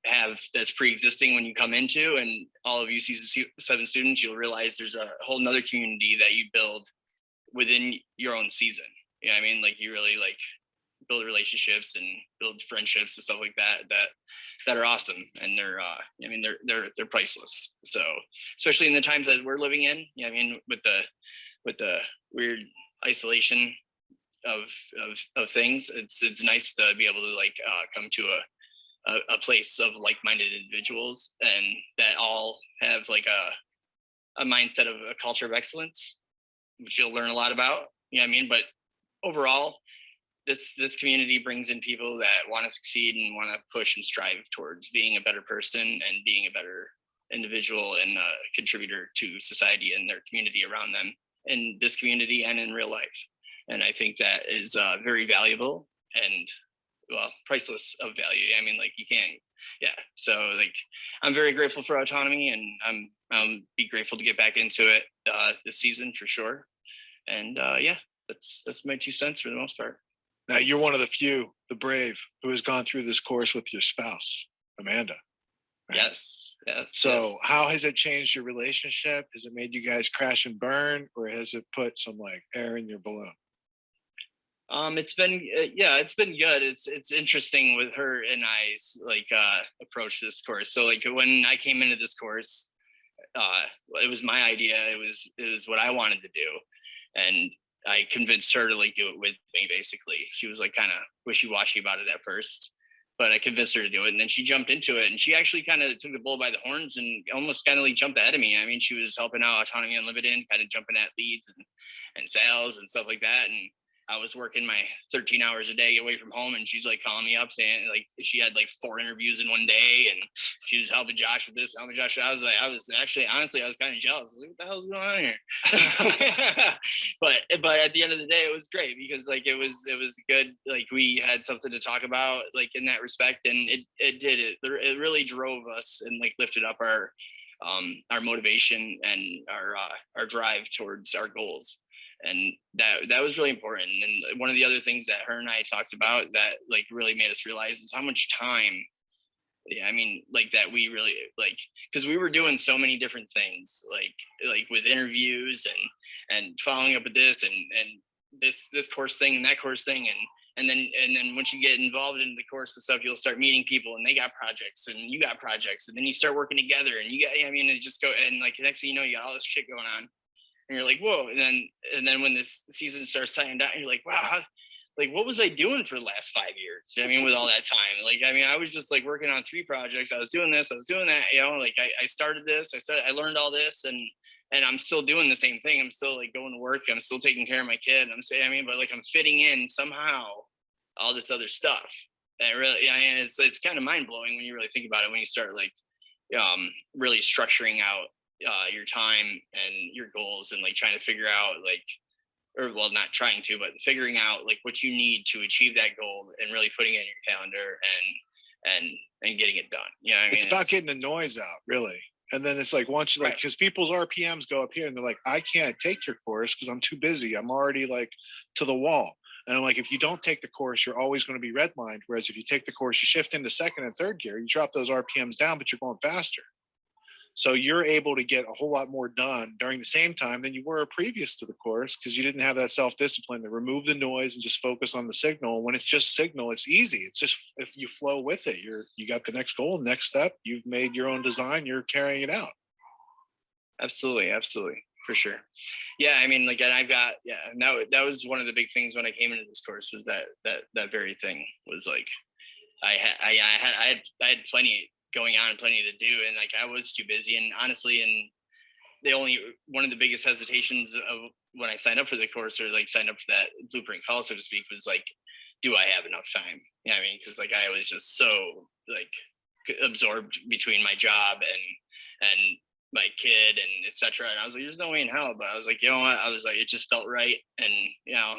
have that's pre-existing when you come into, and all of you season 7 students, you'll realize there's a whole nother community that you build within your own season. You know what I mean? Like, you really like build relationships and build friendships and stuff like that are awesome. And they're they're priceless. So especially in the times that we're living in, I mean, with the weird isolation of things, it's nice to be able to like come to a place of like-minded individuals, and that all have like a mindset of a culture of excellence, which you'll learn a lot about. You know what I mean? But overall, this community brings in people that want to succeed and want to push and strive towards being a better person and being a better individual and a contributor to society and their community around them, in this community and in real life. And I think that is very valuable and, well, priceless of value. I mean, like, you can't, yeah. So like, I'm very grateful for autonomy, and I'm be grateful to get back into it this season for sure. And yeah, that's my 2 cents for the most part. Now, you're one of the few, the brave, who has gone through this course with your spouse, Amanda. Right? Yes. So yes. how has it changed your relationship? Has it made you guys crash and burn, or has it put some like air in your balloon? It's been it's been good. It's interesting with her and I's like approach to this course. So like when I came into this course, it was my idea. It was what I wanted to do, and I convinced her to like do it with me. Basically, she was like kind of wishy-washy about it at first, but I convinced her to do it, and then she jumped into it, and she actually kind of took the bull by the horns and almost kind of like jumped ahead of me. I mean, she was helping out Autonomy Unlimited, kind of jumping at leads and sales and stuff like that, and I was working my 13 hours a day away from home, and she's like calling me up saying like she had like 4 interviews in one day, and she was helping Josh with this, helping Josh. I was actually, honestly, I was kind of jealous. I was like, what the hell's going on here? but at the end of the day, it was great because like it was good. Like we had something to talk about, like in that respect, and it really drove us and like lifted up our motivation and our drive towards our goals. And that was really important. And one of the other things that her and I talked about that like really made us realize is how much time, I mean, like that we really like, because we were doing so many different things, like with interviews and following up with this and this course thing and that course thing, and then once you get involved in the course and stuff, you'll start meeting people, and they got projects and you got projects, and then you start working together, and you got, I mean, it just go, and like next thing you know, you got all this shit going on. And you're like, whoa. And then when this season starts tying down, you're like, wow, like what was I doing for the last 5 years? I mean, with all that time, like, I mean, I was just like working on 3 projects. I was doing this, I was doing that, you know, like I started this, I learned all this, and I'm still doing the same thing. I'm still like going to work. I'm still taking care of my kid. I'm saying, I mean, but like I'm fitting in somehow all this other stuff. And really, I mean, it's kind of mind blowing when you really think about it, when you start like really structuring out your time and your goals, and like trying to figure out like, or well, not trying to, but figuring out like what you need to achieve that goal, and really putting it in your calendar and getting it done. You know what I mean? It's about getting the noise out, really. And then it's like, once you like, because people's RPMs go up here and they're like, I can't take your course because I'm too busy. I'm already like to the wall. And I'm like, if you don't take the course, you're always going to be redlined. Whereas if you take the course, you shift into 2nd and 3rd gear, you drop those RPMs down, but you're going faster. So you're able to get a whole lot more done during the same time than you were previous to the course, because you didn't have that self-discipline to remove the noise and just focus on the signal. When it's just signal, it's easy. It's just, if you flow with it, you got the next goal, next step, you've made your own design, you're carrying it out. Absolutely, for sure. Yeah, I mean, like, and I've got, and that was one of the big things when I came into this course, was that very thing was like, I had plenty going on and plenty to do, and like I was too busy. And honestly, and one of the biggest hesitations of when I signed up for the course, or like signed up for that blueprint call, so to speak, was like, do I have enough time? You know what I mean? Because like I was just so like absorbed between my job and my kid and etc. And I was like, there's no way in hell. But I was like, you know what? I was like, it just felt right. And you know,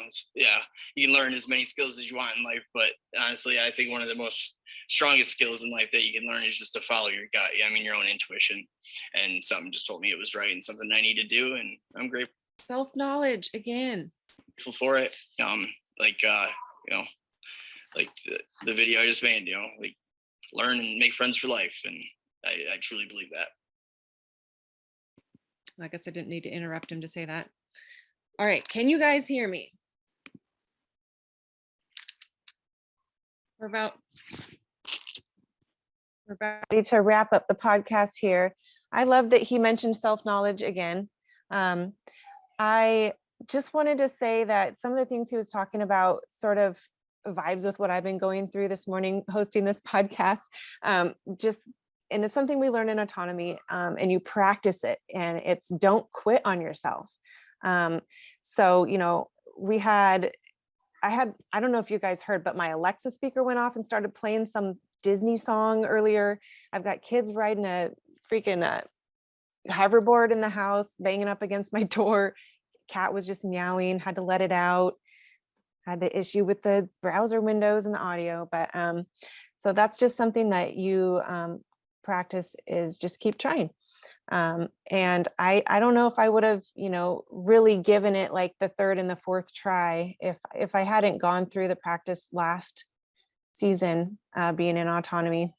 you can learn as many skills as you want in life, but honestly, I think one of the most strongest skills in life that you can learn is just to follow your gut. I mean, your own intuition. And something just told me it was right and something I need to do. And I'm grateful. Self-knowledge again. Grateful for it. Like you know, like the video I just made, you know, like learn and make friends for life. And I truly believe that. I guess I didn't need to interrupt him to say that. All right, can you guys hear me? We're about ready to wrap up the podcast here. I love that he mentioned self-knowledge again. I just wanted to say that some of the things he was talking about sort of vibes with what I've been going through this morning hosting this podcast. And it's something we learn in autonomy, and you practice it, and it's don't quit on yourself. So, you know, I don't know if you guys heard, but my Alexa speaker went off and started playing some Disney song earlier. I've got kids riding a freaking hoverboard in the house, banging up against my door. Cat was just meowing, had to let it out. Had the issue with the browser windows and the audio, but so that's just something that you practice, is just keep trying. And I don't know if I would have, you know, really given it like the third and the fourth try if I hadn't gone through the practice last season, being in autonomy.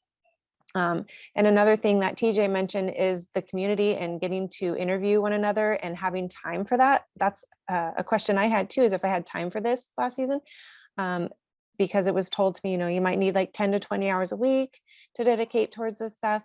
And another thing that TJ mentioned is the community and getting to interview one another and having time for that. That's a question I had too, is if I had time for this last season, because it was told to me, you know, you might need like 10 to 20 hours a week to dedicate towards this stuff.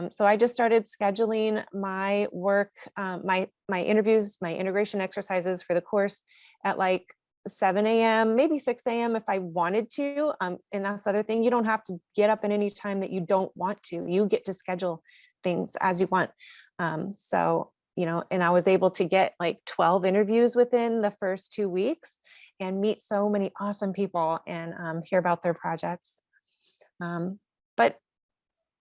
So I just started scheduling my work, my interviews, my integration exercises for the course at like 7 a.m., maybe 6 a.m. if I wanted to. And that's the other thing. You don't have to get up at any time that you don't want to. You get to schedule things as you want. So, you know, and I was able to get like 12 interviews within the first 2 weeks and meet so many awesome people and hear about their projects. But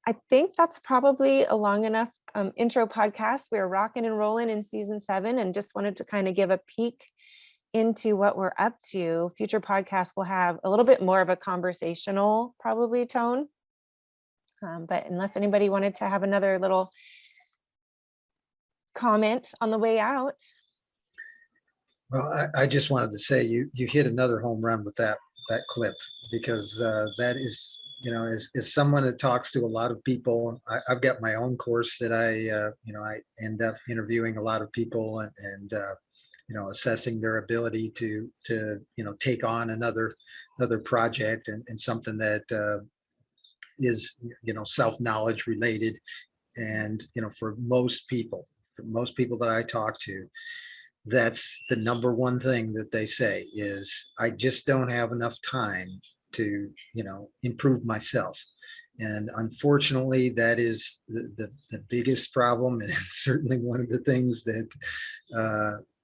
I think that's probably a long enough intro podcast. We're rocking and rolling in season 7, and just wanted to kind of give a peek into what we're up to. Future podcasts will have a little bit more of a conversational probably tone. But unless anybody wanted to have another little comment on the way out. Well, I just wanted to say you hit another home run with that clip, because that is, you know, as someone that talks to a lot of people, I've got my own course that I end up interviewing a lot of people and you know, assessing their ability to you know, take on another project and something that is, you know, self-knowledge related. And, you know, for most people that I talk to, that's the number one thing that they say is, I just don't have enough time to, you know, improve myself. And unfortunately, that is the biggest problem, and certainly one of the things that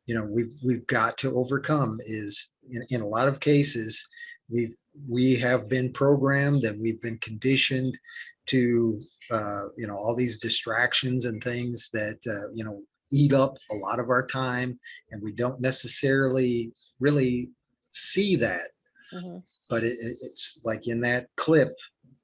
you know, we've got to overcome. Is in a lot of cases we have been programmed and we've been conditioned to you know, all these distractions and things that you know, eat up a lot of our time, and we don't necessarily really see that. Mm-hmm. But it's like in that clip,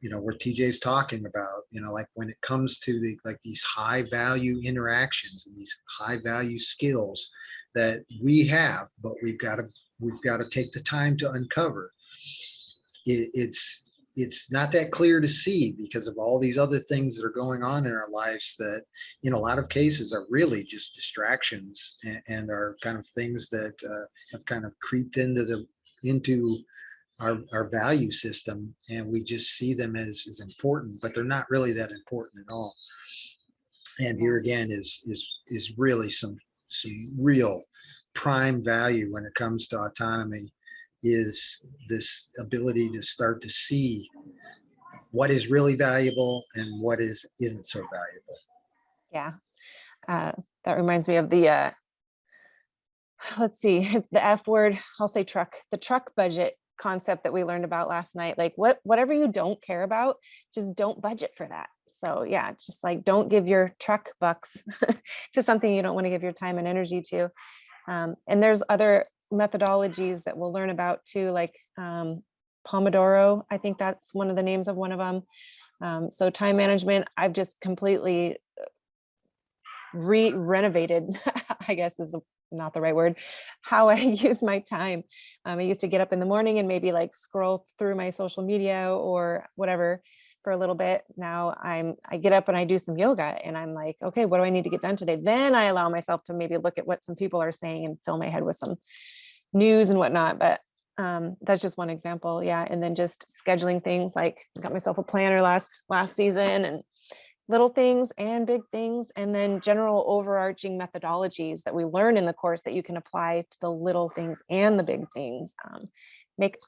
you know, where TJ's talking about, you know, like when it comes to these high value interactions and these high value skills that we have, but we've got to take the time to uncover. It's not that clear to see because of all these other things that are going on in our lives that in a lot of cases are really just distractions and are kind of things that have kind of creeped into our value system, and we just see them as important, but they're not really that important at all. And here again is really some real prime value when it comes to autonomy, is this ability to start to see what is really valuable and what isn't so valuable. Yeah, that reminds me of the let's see, it's the F word, I'll say truck, the truck budget concept that we learned about last night. Like whatever you don't care about, just don't budget for that. So yeah, just like don't give your truck bucks to something you don't want to give your time and energy to. And there's other methodologies that we'll learn about too, like Pomodoro. I think that's one of the names of one of them. So time management, I've just completely renovated, I guess is not the right word, how I use my time. I used to get up in the morning and maybe like scroll through my social media or whatever for a little bit. Now I get up and I do some yoga and I'm like, okay, what do I need to get done today? Then I allow myself to maybe look at what some people are saying and fill my head with some news and whatnot. But That's just one example. Yeah. And then just scheduling things, like I got myself a planner last season, and little things and big things, and then general overarching methodologies that we learn in the course that you can apply to the little things and the big things, make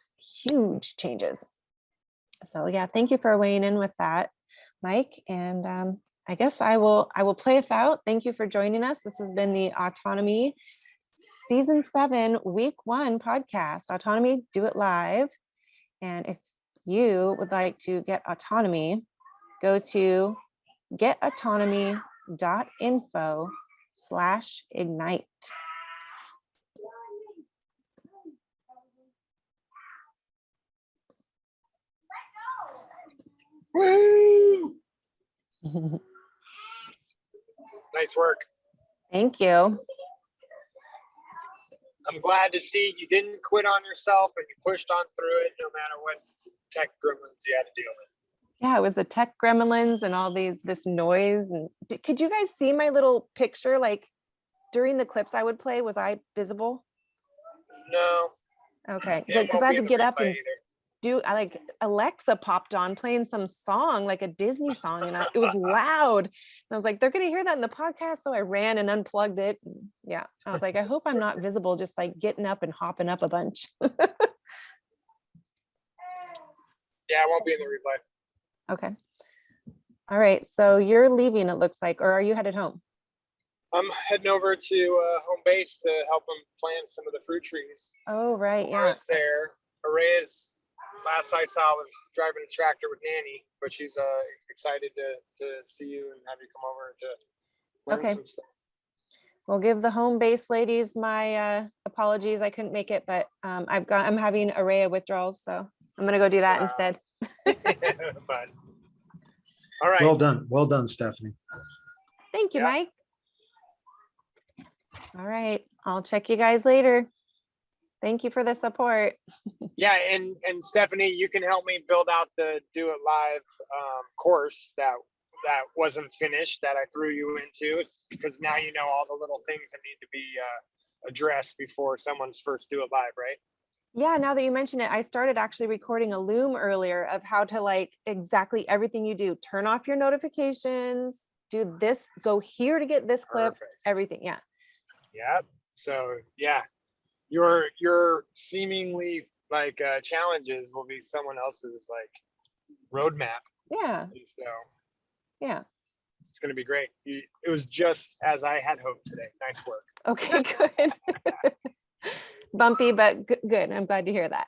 huge changes. So yeah, thank you for weighing in with that, Mike. And I guess I will play us out. Thank you for joining us. This has been the Autonomy Season 7, Week 1 podcast, Autonomy, Do It Live. And if you would like to get autonomy, go to getautonomy.info/ignite. Woo! Nice work. Thank you. I'm glad to see you didn't quit on yourself and you pushed on through it no matter what tech gremlins you had to deal with. Yeah, it was the tech gremlins and all this noise. And could you guys see my little picture? Like during the clips I would play, was I visible? No. Okay, It because won't I had be to in the get up replay and either. like Alexa popped on playing some song, like a Disney song, and it was loud. And I was like, they're gonna hear that in the podcast. So I ran and unplugged it. And yeah, I was like, I hope I'm not visible, just like getting up and hopping up a bunch. Yeah, it won't be in the replay. Okay. All right. So you're leaving, it looks like, or are you headed home? I'm heading over to home base to help them plant some of the fruit trees. Oh, right. While Yeah. it's there. Araya's last I saw was driving a tractor with Nanny, but she's excited to see you and have you come over to learn Okay. some stuff. We'll give the home base ladies my apologies. I couldn't make it, but I'm having Araya withdrawals, so I'm gonna go do that instead. But all right. Well done, Stephanie. Thank you, Mike. All right, I'll check you guys later. Thank you for the support. Yeah, and Stephanie, you can help me build out the Do It Live course that wasn't finished that I threw you into, because now you know all the little things that need to be addressed before someone's first Do It Live, right? Yeah, now that you mention it, I started actually recording a loom earlier of how to, like, exactly everything you do. Turn off your notifications, do this, go here to get this clip, everything. Yeah. Yeah. So yeah, your seemingly like challenges will be someone else's like roadmap. Yeah. So yeah, it's gonna be great. It was just as I had hoped today. Nice work. Okay, good. Bumpy, but good. I'm glad to hear that.